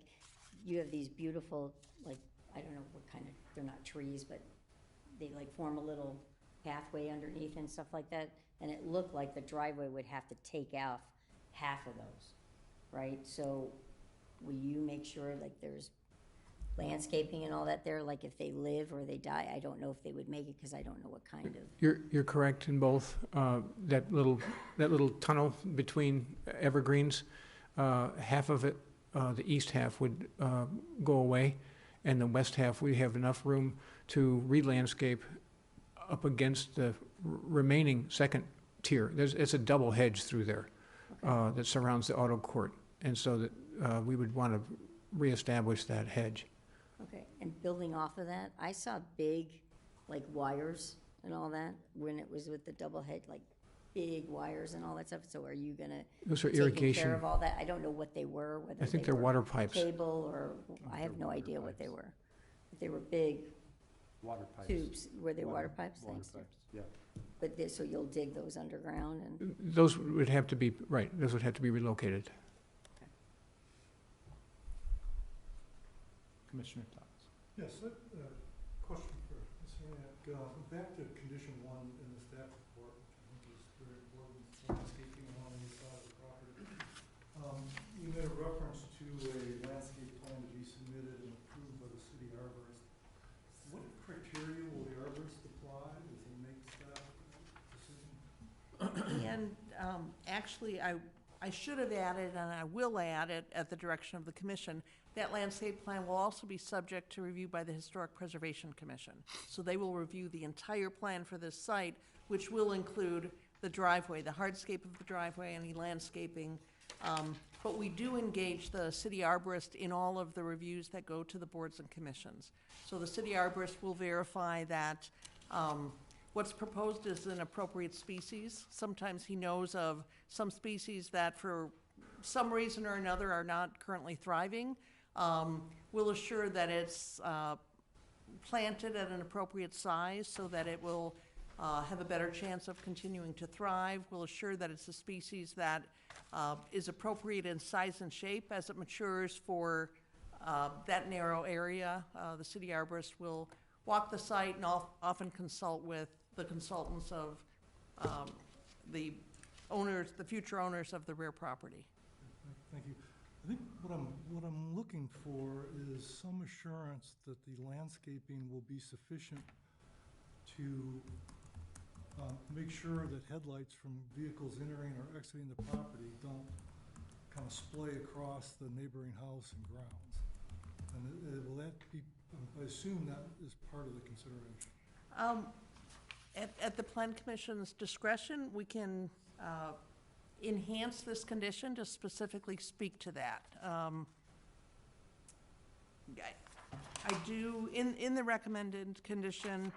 you have these beautiful, like, I don't know what kind of, they're not trees, but they like form a little pathway underneath and stuff like that, and it looked like the driveway would have to take out half of those, right? So will you make sure like there's landscaping and all that there, like if they live or they die? I don't know if they would make it because I don't know what kind of. You're correct in both. That little tunnel between evergreens, half of it, the east half would go away, and the west half, we have enough room to re-landscape up against the remaining second tier. It's a double hedge through there that surrounds the auto court, and so that we would want to reestablish that hedge. Okay, and building off of that, I saw big, like, wires and all that when it was with the double head, like, big wires and all that stuff. So are you gonna Those are taking irrigation. care of all that? I don't know what they were, whether I think they they're were water pipes. cable or, I have no idea what they were. But they were big Water pipes. tubes. Were they water pipes? Water Thanks. pipes, yeah. But so you'll dig those underground and, Those would have to be, right, those would have to be relocated. Commissioner Thomas? Yes, question for Ms. Haniak. Back to condition 1 in the staff report, which I think is very important, landscaping along the east side of the property. You made a reference to a landscape plan to be submitted and approved by the city arborist. What criteria will the arborist apply as he makes that decision? And actually, I should have added, and I will add it at the direction of the commission, that landscape plan will also be subject to review by the Historic Preservation Commission. So they will review the entire plan for this site, which will include the driveway, the hardscape of the driveway, any landscaping. But we do engage the city arborist in all of the reviews that go to the boards and commissions. So the city arborist will verify that what's proposed is an appropriate species. Sometimes he knows of some species that for some reason or another are not currently thriving. We'll assure that it's planted at an appropriate size so that it will have a better chance of continuing to thrive. We'll assure that it's a species that is appropriate in size and shape as it matures for that narrow area. The city arborist will walk the site and often consult with the consultants of the owners, the future owners of the rear property. Thank you. I think what I'm looking for is some assurance that the landscaping will be sufficient to make sure that headlights from vehicles entering or exiting the property don't kind of splay across the neighboring house and grounds. And will that be, I assume that is part of the consideration. At the Plan Commission's discretion, we can enhance this condition to specifically speak to that. I do, in the recommended condition,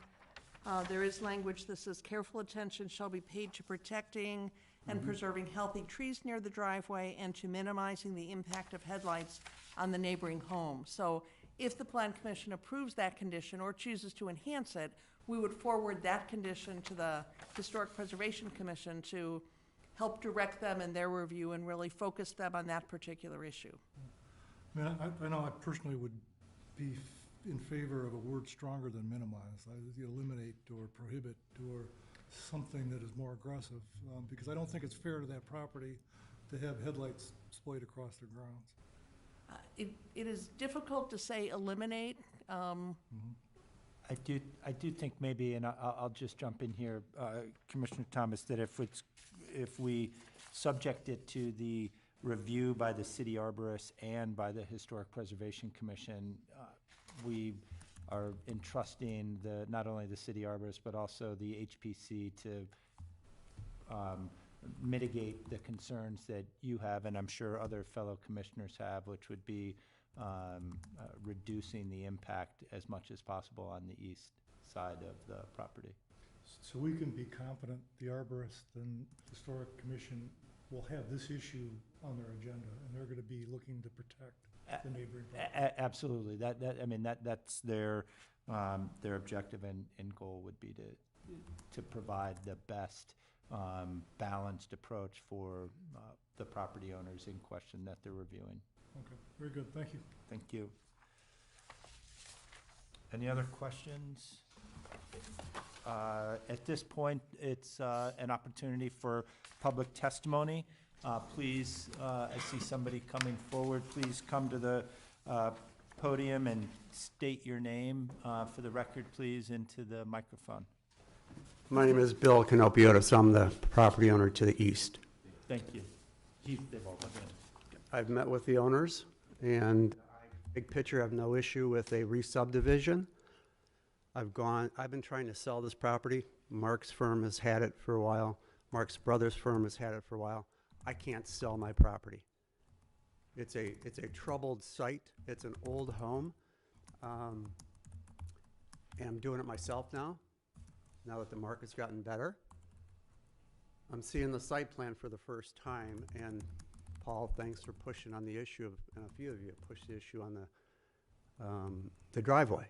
there is language that says careful attention shall be paid to protecting and preserving healthy trees near the driveway and to minimizing the impact of headlights on the neighboring home. So if the Plan Commission approves that condition or chooses to enhance it, we would forward that condition to the Historic Preservation Commission to help direct them in their review and really focus them on that particular issue. I mean, I know I personally would be in favor of a word stronger than minimize. Eliminate or prohibit or something that is more aggressive, because I don't think it's fair to that property to have headlights splayed across their grounds. It is difficult to say eliminate. I do think maybe, and I'll just jump in here, Commissioner Thomas, that if we subject it to the review by the city arborist and by the Historic Preservation Commission, we are entrusting not only the city arborist, but also the HPC to mitigate the concerns that you have, and I'm sure other fellow commissioners have, which would be reducing the impact as much as possible on the east side of the property. So we can be confident the arborist and Historic Commission will have this issue on their agenda, and they're gonna be looking to protect the neighboring property. Absolutely. I mean, that's their objective and goal would be to provide the best balanced approach for the property owners in question that they're reviewing. Okay, very good, thank you. Thank you. Any other questions? At this point, it's an opportunity for public testimony. Please, I see somebody coming forward. Please come to the podium and state your name for the record, please, into the microphone. My name is Bill Canopiotis. I'm the property owner to the east. Thank you. They've all been in. I've met with the owners, and big picture, I have no issue with a re-subdivision. I've been trying to sell this property. Mark's firm has had it for a while. Mark's brother's firm has had it for a while. I can't sell my property. It's a troubled site. It's an old home. And I'm doing it myself now that the market's gotten better. I'm seeing the site plan for the first time, and Paul, thanks for pushing on the issue of, and a few of you pushed the issue on the driveway.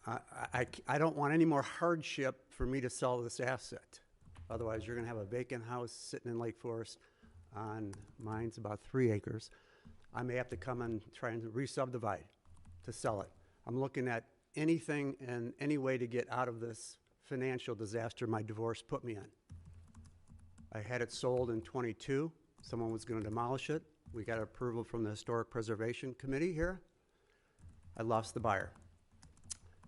I don't want any more hardship for me to sell this asset. Otherwise, you're gonna have a vacant house sitting in Lake Forest on, mine's about 3 acres. I may have to come and try and re-subdivide to sell it. I'm looking at anything and any way to get out of this financial disaster my divorce put me in. I had it sold in '22. Someone was gonna demolish it. We got approval from the Historic Preservation Committee here. I lost the buyer.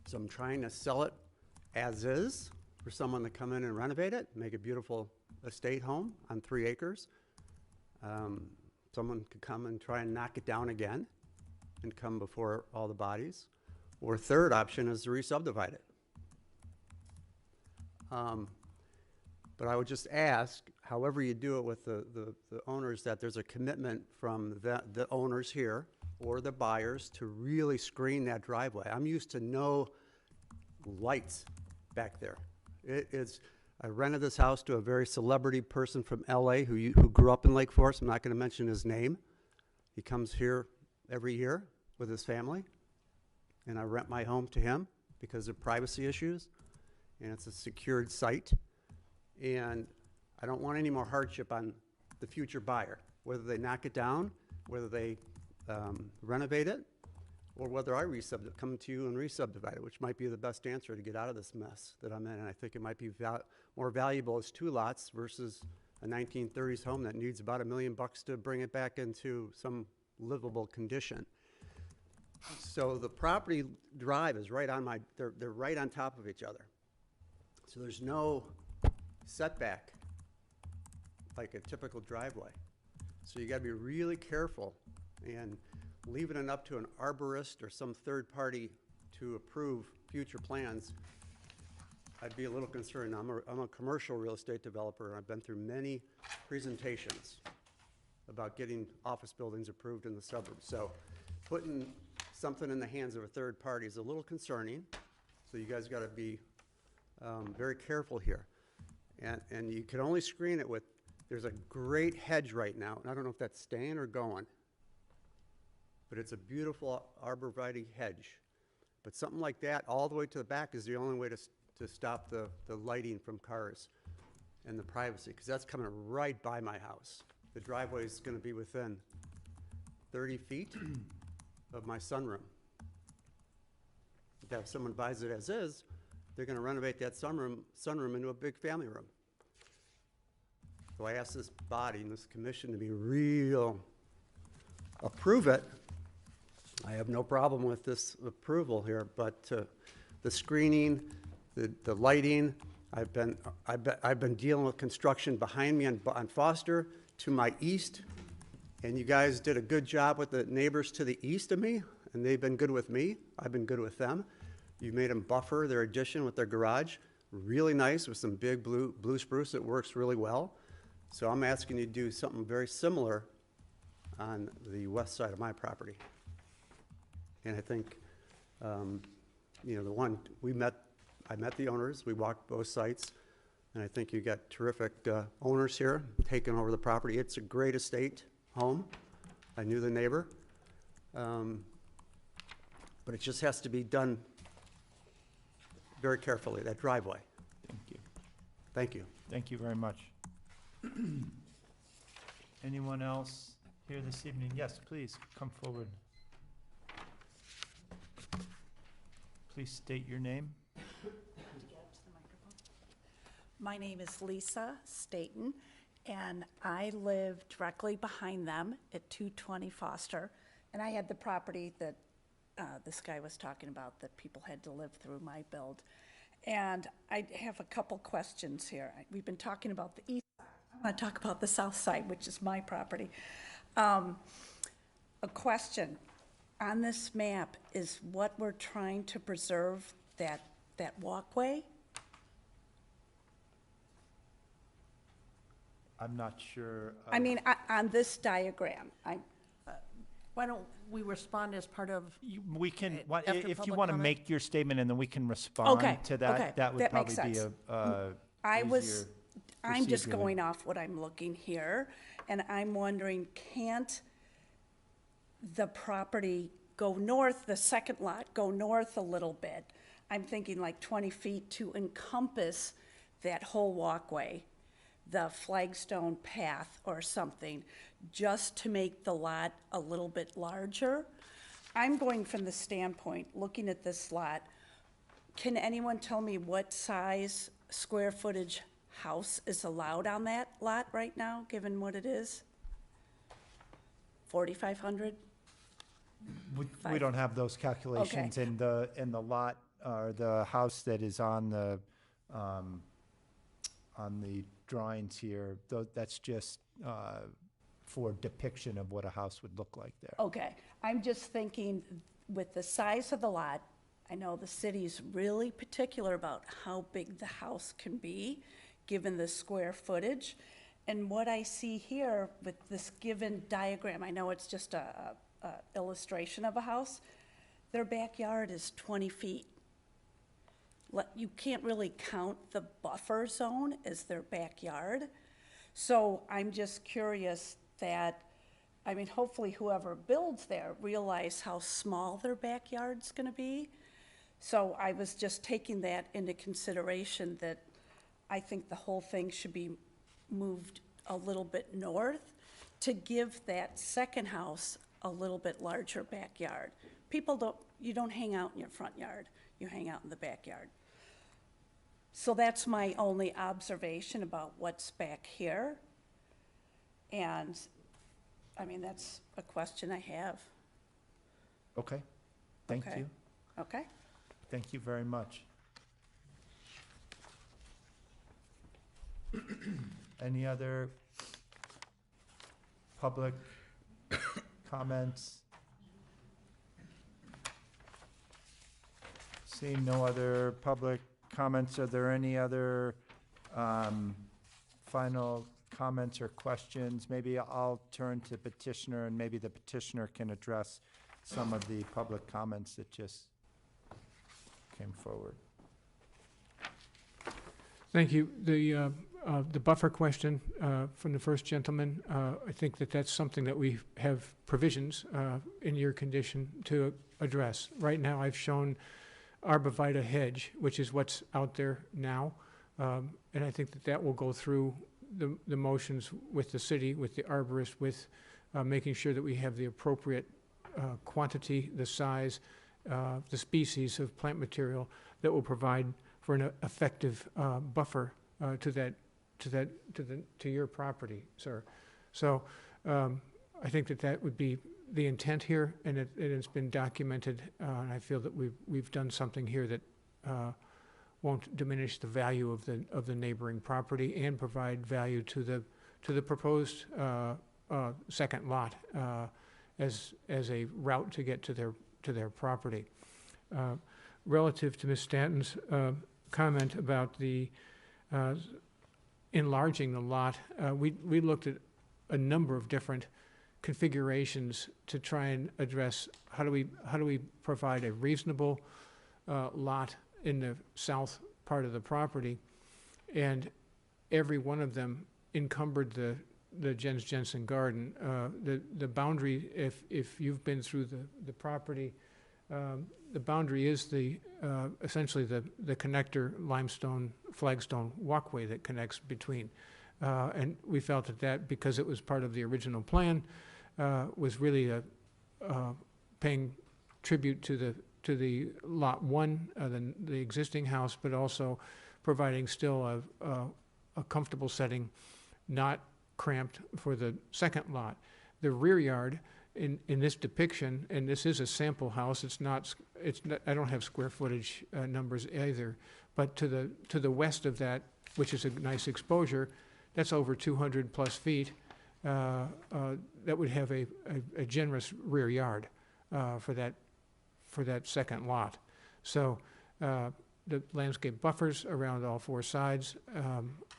So I'm trying to sell it as is for someone to come in and renovate it, make a beautiful estate home on 3 acres. Someone could come and try and knock it down again and come before all the bodies. Or third option is to re-subdivide it. But I would just ask, however you do it with the owners, that there's a commitment from the owners here or the buyers to really screen that driveway. I'm used to no lights back there. I rented this house to a very celebrity person from LA who grew up in Lake Forest. I'm not gonna mention his name. He comes here every year with his family, and I rent my home to him because of privacy issues, and it's a secured site. And I don't want any more hardship on the future buyer, whether they knock it down, whether they renovate it, or whether I come to you and re-subdivide it, which might be the best answer to get out of this mess that I'm in. And I think it might be more valuable as 2 lots versus a 1930s home that needs about $1 million to bring it back into some livable condition. So the property drive is right on they're right on top of each other. So there's no setback like a typical driveway. So you gotta be really careful, and leaving it up to an arborist or some third party to approve future plans I'd be a little concerned. I'm a commercial real estate developer, and I've been through many presentations about getting office buildings approved in the suburbs. So putting something in the hands of a third party is a little concerning. So you guys got to be very careful here. And you can only screen it with, there's a great hedge right now, and I don't know if that's staying or going, but it's a beautiful arborvitae hedge. But something like that all the way to the back is the only way to stop the lighting from cars and the privacy, because that's coming right by my house. The driveway is going to be within 30 feet of my sunroom. If someone buys it as is, they're going to renovate that sunroom into a big family room. So I asked this body and this commission to be real, approve it. I have no problem with this approval here, but the screening, the lighting, I've been dealing with construction behind me on Foster to my east, and you guys did a good job with the neighbors to the east of me, and they've been good with me. I've been good with them. You made them buffer their addition with their garage, really nice with some big blue spruce that works really well. So I'm asking you to do something very similar on the west side of my property. And I think, you know, the one I met the owners, we walked both sites, and I think you got terrific owners here taking over the property. It's a great estate home. I knew the neighbor. But it just has to be done very carefully, that driveway. Thank you. Thank you. Thank you very much. Anyone else here this evening? Yes, please, come forward. Please state your name. My name is Lisa Staten, and I live directly behind them at 220 Foster. And I had the property that this guy was talking about that people had to live through my build. And I have a couple questions here. We've been talking about the east side. I want to talk about the south side, which is my property. A question. On this map is what we're trying to preserve, that walkway? I'm not sure. I mean, on this diagram, Why don't we respond as part of, We can, After if you public want to comment? make your statement and then we can respond Okay, to that. okay, That would that makes probably be sense. easier I'm just procedurally. going off what I'm looking here, and I'm wondering, can't the property go north, the second lot, go north a little bit? I'm thinking like 20 feet to encompass that whole walkway, the flagstone path or something, just to make the lot a little bit larger. I'm going from the standpoint, looking at this lot, can anyone tell me what size square footage house is allowed on that lot right now, given what it is? 4,500? We don't have those calculations in the lot, or the house that is on the drawings here. That's just for depiction of what a house would look like there. Okay, I'm just thinking with the size of the lot, I know the city's really particular about how big the house can be, given the square footage. And what I see here with this given diagram, I know it's just a illustration of a house, their backyard is 20 feet. You can't really count the buffer zone as their backyard. So I'm just curious that, I mean, hopefully whoever builds there realize how small their backyard's gonna be. So I was just taking that into consideration, that I think the whole thing should be moved a little bit north to give that second house a little bit larger backyard. You don't hang out in your front yard, you hang out in the backyard. So that's my only observation about what's back here. And, I mean, that's a question I have. Okay, thank Okay. you. Okay? Thank you very much. Any other public comments? Seeing no other public comments. Are there any other final comments or questions? Maybe I'll turn to petitioner, and maybe the petitioner can address some of the public comments that just came forward. Thank you. The buffer question from the first gentleman, I think that that's something that we have provisions in your condition to address. Right now, I've shown arborvitae hedge, which is what's out there now, and I think that that will go through the motions with the city, with the arborist, with making sure that we have the appropriate quantity, the size, the species of plant material that will provide for an effective buffer to your property, sir. So I think that that would be the intent here, and it's been documented, and I feel that we've done something here that won't diminish the value of the neighboring property and provide value to the proposed second lot as a route to get to their property. Relative to Ms. Stanton's comment about the enlarging the lot, we looked at a number of different configurations to try and address how do we provide a reasonable lot in the south part of the property, and every one of them encumbered the Jens Jensen garden. The boundary, if you've been through the property, the boundary is essentially the connector limestone flagstone walkway that connects between. And we felt that because it was part of the original plan, was really paying tribute to the lot one, the existing house, but also providing still a comfortable setting, not cramped for the second lot. The rear yard in this depiction, and this is a sample house, it's not I don't have square footage numbers either, but to the west of that, which is a nice exposure, that's over 200 plus feet. That would have a generous rear yard for that second lot. So the landscape buffers around all four sides,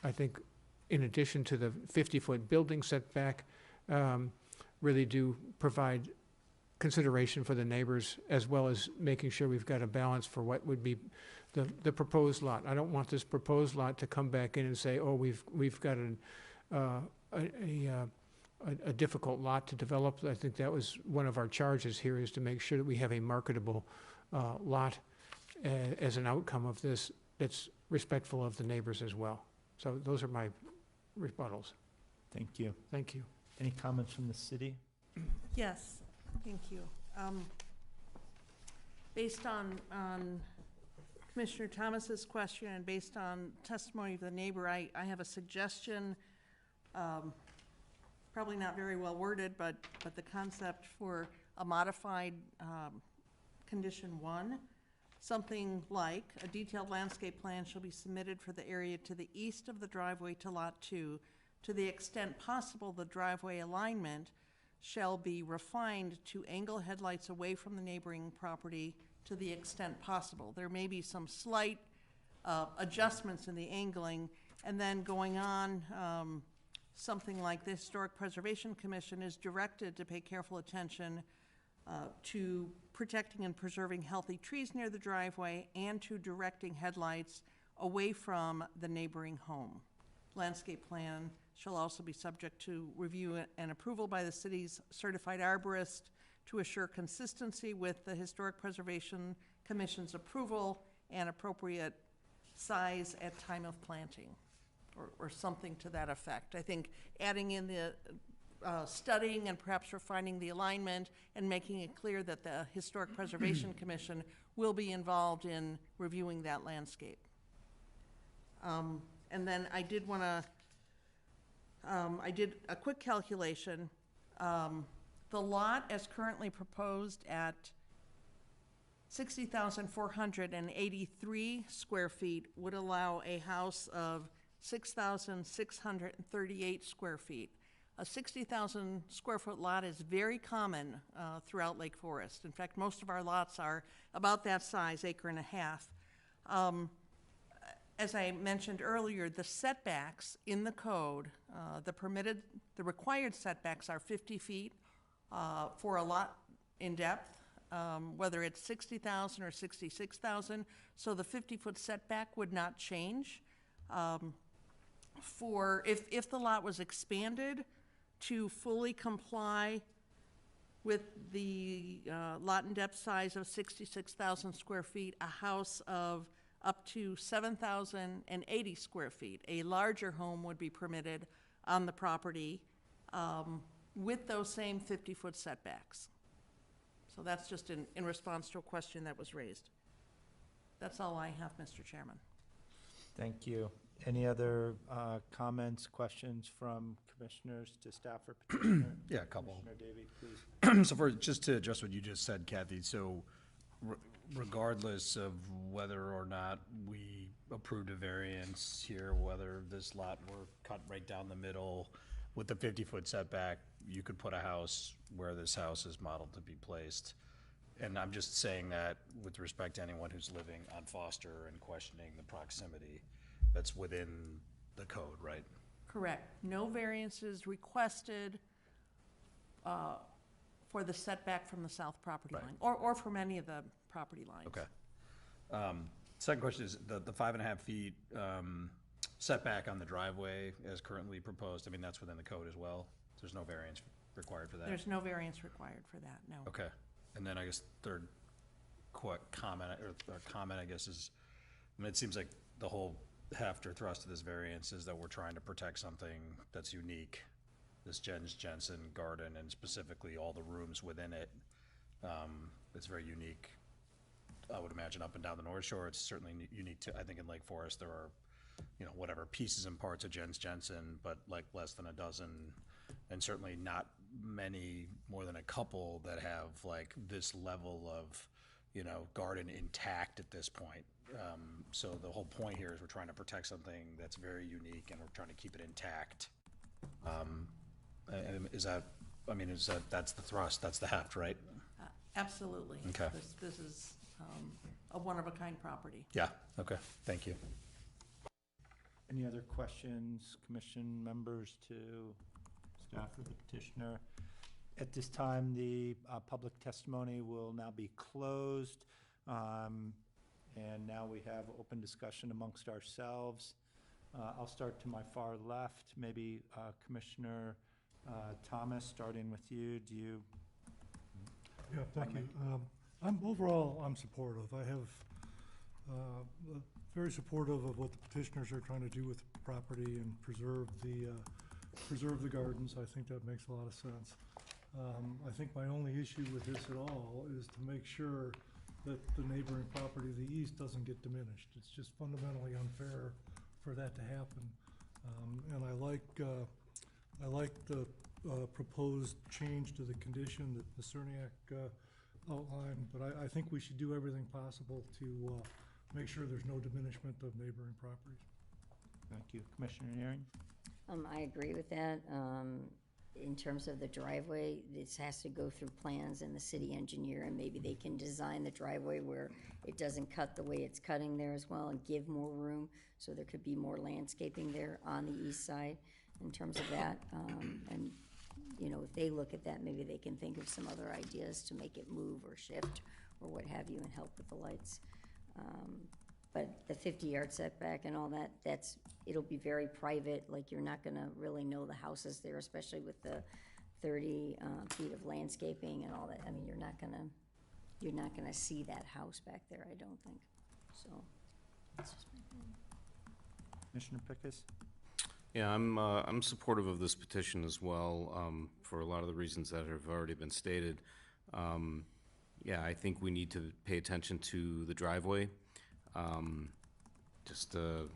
I think in addition to the 50-foot building setback, really do provide consideration for the neighbors, as well as making sure we've got a balance for what would be the proposed lot. I don't want this proposed lot to come back in and say, oh, we've got a difficult lot to develop. I think that was one of our charges here, is to make sure that we have a marketable lot as an outcome of this that's respectful of the neighbors as well. So those are my rebuttals. Thank you. Thank you. Any comments from the city? Yes, thank you. Based on Commissioner Thomas's question and based on testimony of the neighbor, I have a suggestion, probably not very well worded, but the concept for a modified condition 1, something like a detailed landscape plan shall be submitted for the area to the east of the driveway to lot 2. To the extent possible, the driveway alignment shall be refined to angle headlights away from the neighboring property to the extent possible. There may be some slight adjustments in the angling, and then going on, something like the Historic Preservation Commission is directed to pay careful attention to protecting and preserving healthy trees near the driveway and to directing headlights away from the neighboring home. Landscape plan shall also be subject to review and approval by the city's certified arborist to assure consistency with the Historic Preservation Commission's approval and appropriate size at time of planting, or something to that effect. I think adding in the studying and perhaps refining the alignment and making it clear that the Historic Preservation Commission will be involved in reviewing that landscape. And then I did want to, I did a quick calculation. The lot as currently proposed at 60,483 square feet would allow a house of 6,638 square feet. A 60,000 square foot lot is very common throughout Lake Forest. In fact, most of our lots are about that size, acre and a half. as I mentioned earlier, the setbacks in the code, the required setbacks are 50 feet for a lot in depth, whether it's 60,000 or 66,000. So the 50-foot setback would not change. If the lot was expanded to fully comply with the lot and depth size of 66,000 square feet, a house of up to 7,080 square feet, a larger home would be permitted on the property with those same 50-foot setbacks. So that's just in response to a question that was raised. That's all I have, Mr. Chairman. Thank you. Any other comments, questions from commissioners to staff or petitioner? Yeah, a couple. Commissioner Davey, please. So just to address what you just said, Kathy, so regardless of whether or not we approved a variance here, whether this lot were cut right down the middle with the 50-foot setback, you could put a house where this house is modeled to be placed. And I'm just saying that with respect to anyone who's living on Foster and questioning the proximity, that's within the code, right? Correct. No variances requested for the setback from the south property Right. line, or from any of the property lines. Okay. Second question is the 5.5 feet setback on the driveway as currently proposed. I mean, that's within the code as well. There's no variance required for that. There's no variance required for that, no. Okay. And then I guess third comment, I guess is, I mean, it seems like the whole heft or thrust of this variance is that we're trying to protect something that's unique, this Jensen garden, and specifically all the rooms within it. It's very unique, I would imagine, up and down the North Shore. It's certainly unique to, I think in Lake Forest, there are, whatever, pieces and parts of Jensen, but like less than a dozen, and certainly not many, more than a couple, that have like this level of, garden intact at this point. So the whole point here is we're trying to protect something that's very unique, and we're trying to keep it intact. That's the thrust, that's the heft, right? Absolutely. Okay. This is a one-of-a-kind property. Yeah, okay, thank you. Any other questions, commission members, to staff or the petitioner? At this time, the public testimony will now be closed. And now we have open discussion amongst ourselves. I'll start to my far left. Maybe Commissioner Thomas, starting with you. Do you? Yeah, thank you. I'm supportive. I have very supportive of what the petitioners are trying to do with the property and preserve the gardens. I think that makes a lot of sense. I think my only issue with this at all is to make sure that the neighboring property to the east doesn't get diminished. It's just fundamentally unfair for that to happen. And I like the proposed change to the condition that the Cerniak outlined, but I think we should do everything possible to make sure there's no diminishment of neighboring properties. Thank you. Commissioner Nearing? I agree with that. In terms of the driveway, this has to go through plans and the city engineer, and maybe they can design the driveway where it doesn't cut the way it's cutting there as well, and give more room, so there could be more landscaping there on the east side in terms of that. And, if they look at that, maybe they can think of some other ideas to make it move or shift or what have you, and help with the lights. But the 50-yard setback and all that, it'll be very private, like you're not gonna really know the houses there, especially with the 30 feet of landscaping and all that. I mean, you're not gonna see that house back there, I don't think, so. That's just my opinion. Commissioner Pickus? Yeah, I'm supportive of this petition as well, for a lot of the reasons that have already been stated. Yeah, I think we need to pay attention to the driveway. Just a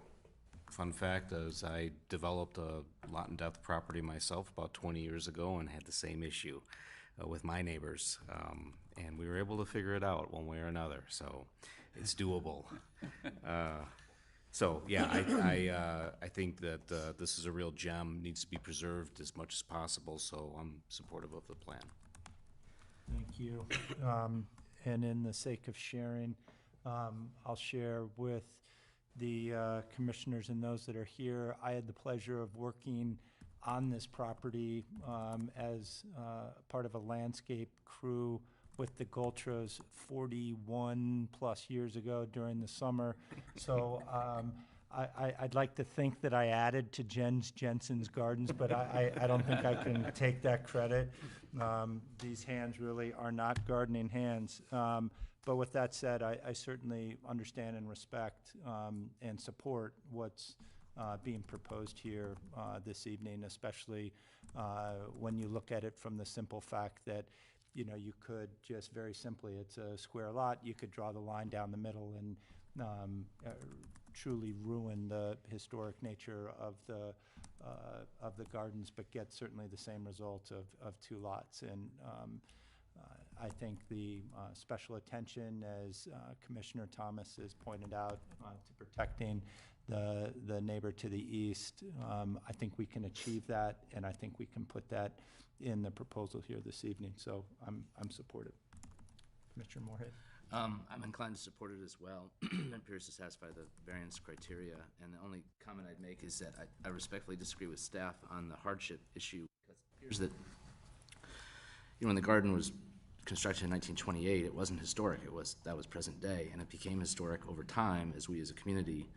fun fact is I developed a lot and depth property myself about 20 years ago and had the same issue with my neighbors. And we were able to figure it out one way or another, so it's doable. So yeah, I think that this is a real gem, needs to be preserved as much as possible, so I'm supportive of the plan. Thank you. And in the sake of sharing, I'll share with the commissioners and those that are here. I had the pleasure of working on this property as part of a landscape crew with the Goltras 41-plus years ago during the summer. So I'd like to think that I added to Jensen's gardens, but I don't think I can take that credit. These hands really are not gardening hands. But with that said, I certainly understand and respect and support what's being proposed here this evening, especially when you look at it from the simple fact that, you know, you could just very simply, it's a square lot, you could draw the line down the middle and truly ruin the historic nature of the gardens, but get certainly the same result of two lots. And I think the special attention, as Commissioner Thomas has pointed out, to protecting the neighbor to the east, I think we can achieve that, and I think we can put that in the proposal here this evening. So I'm supportive. Commissioner Moorhead. I'm inclined to support it as well. It appears to satisfy the variance criteria, and the only comment I'd make is that I respectfully disagree with staff on the hardship issue. Because it appears that, you know, when the garden was constructed in 1928, it wasn't historic. That was present day, and it became historic over time as we as a community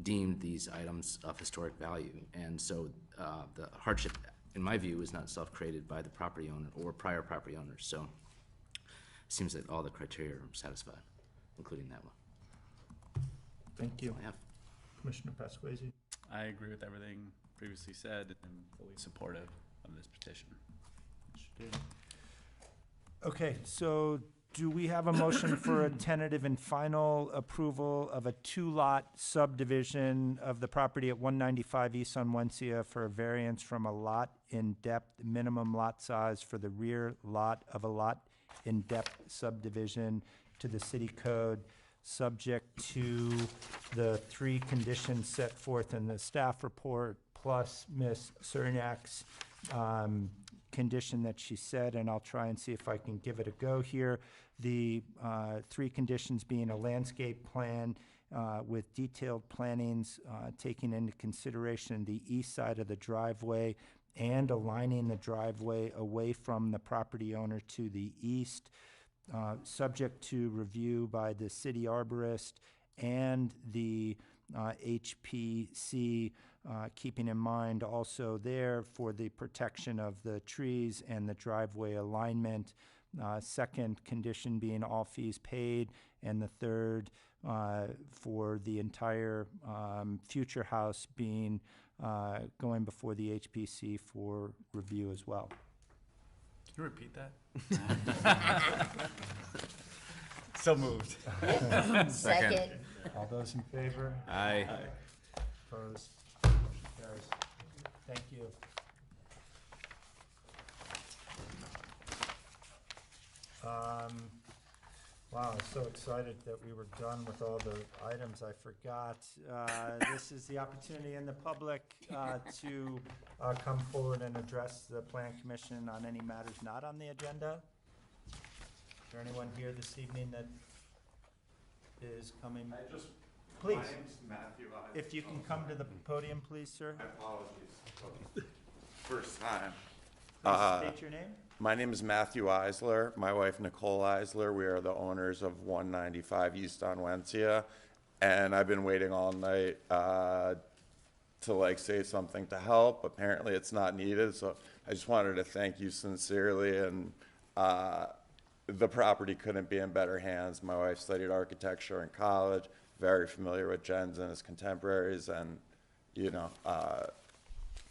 deemed these items of historic value. And so the hardship, in my view, is not self-created by the property owner or prior property owners. So it seems that all the criteria are satisfied, including that one. Thank you. Yeah. Commissioner Pasquesi. I agree with everything previously said and fully supportive of this petition. Okay, so do we have a motion for a tentative and final approval of a two-lot subdivision of the property at 195 East Sunwencia for a variance from a lot in depth minimum lot size for the rear lot of a lot in depth subdivision to the city code, subject to the three conditions set forth in the staff report, plus Ms. Cernak's condition that she said, and I'll try and see if I can give it a go here. The three conditions being a landscape plan with detailed plannings taking into consideration the east side of the driveway and aligning the driveway away from the property owner to the east, subject to review by the city arborist and the HPC, keeping in mind also there for the protection of the trees and the driveway alignment. Second condition being all fees paid, and the third for the entire future house being going before the HPC for review as well. Can you repeat that? So moved. Second. All those in favor? Aye. Opposed? Carries. Thank you. Wow, I'm so excited that we were done with all the items. I forgot. This is the opportunity in the public to come forward and address the Plan Commission on any matters not on the agenda. Is there anyone here this evening that is coming? Please. My name's Matthew. If you can come to the podium, please, sir. My apologies. First time. Please state your name. My name is Matthew Eisler. My wife, Nicole Eisler. We are the owners of 195 East Onwencia. And I've been waiting all night to say something to help. Apparently it's not needed. So I just wanted to thank you sincerely. And the property couldn't be in better hands. My wife studied architecture in college, very familiar with Jens and his contemporaries. And, you know,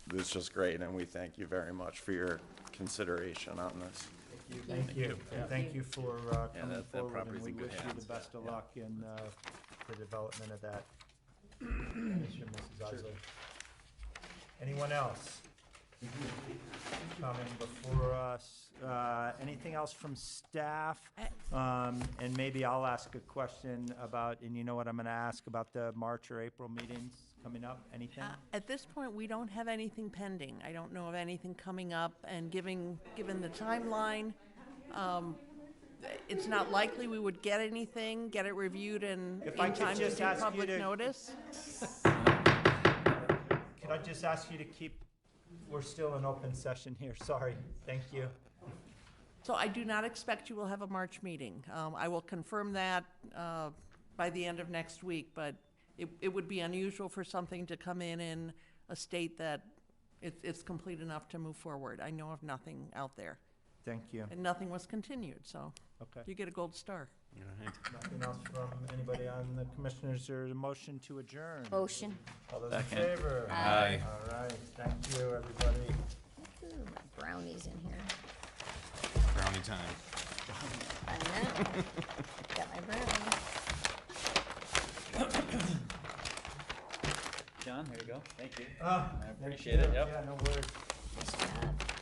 this is just great. And we thank you very much for your consideration on this. Thank you. And thank you for coming that forward, and property's we in good wish you hands. the best of luck in the development of that. Mr. and Mrs. Eisler. Anyone else coming before us? Anything else from staff? And maybe I'll ask a question about, and you know what I'm going to ask about the March or April meetings coming up? Anything? At this point, we don't have anything pending. I don't know of anything coming up, and given the timeline, it's not likely we would get anything, get it reviewed in If I could time to just do ask you public to- notice. Could I just ask you to keep, we're still in open session here, sorry, thank you. So I do not expect you will have a March meeting. I will confirm that by the end of next week, but it would be unusual for something to come in a state that it's complete enough to move forward. I know of nothing out there, Thank you. and nothing was continued, so Okay. you get a gold star. Nothing else from anybody on the commissioners, or a motion to adjourn? Motion. All those in favor? Aye. All right, thank you, everybody. Ooh, my brownies in here. Brownie time. I know. Got my brownies. John, here you go. Thank you. Ah, I appreciate it, yep. Yeah, no worries. Nice job.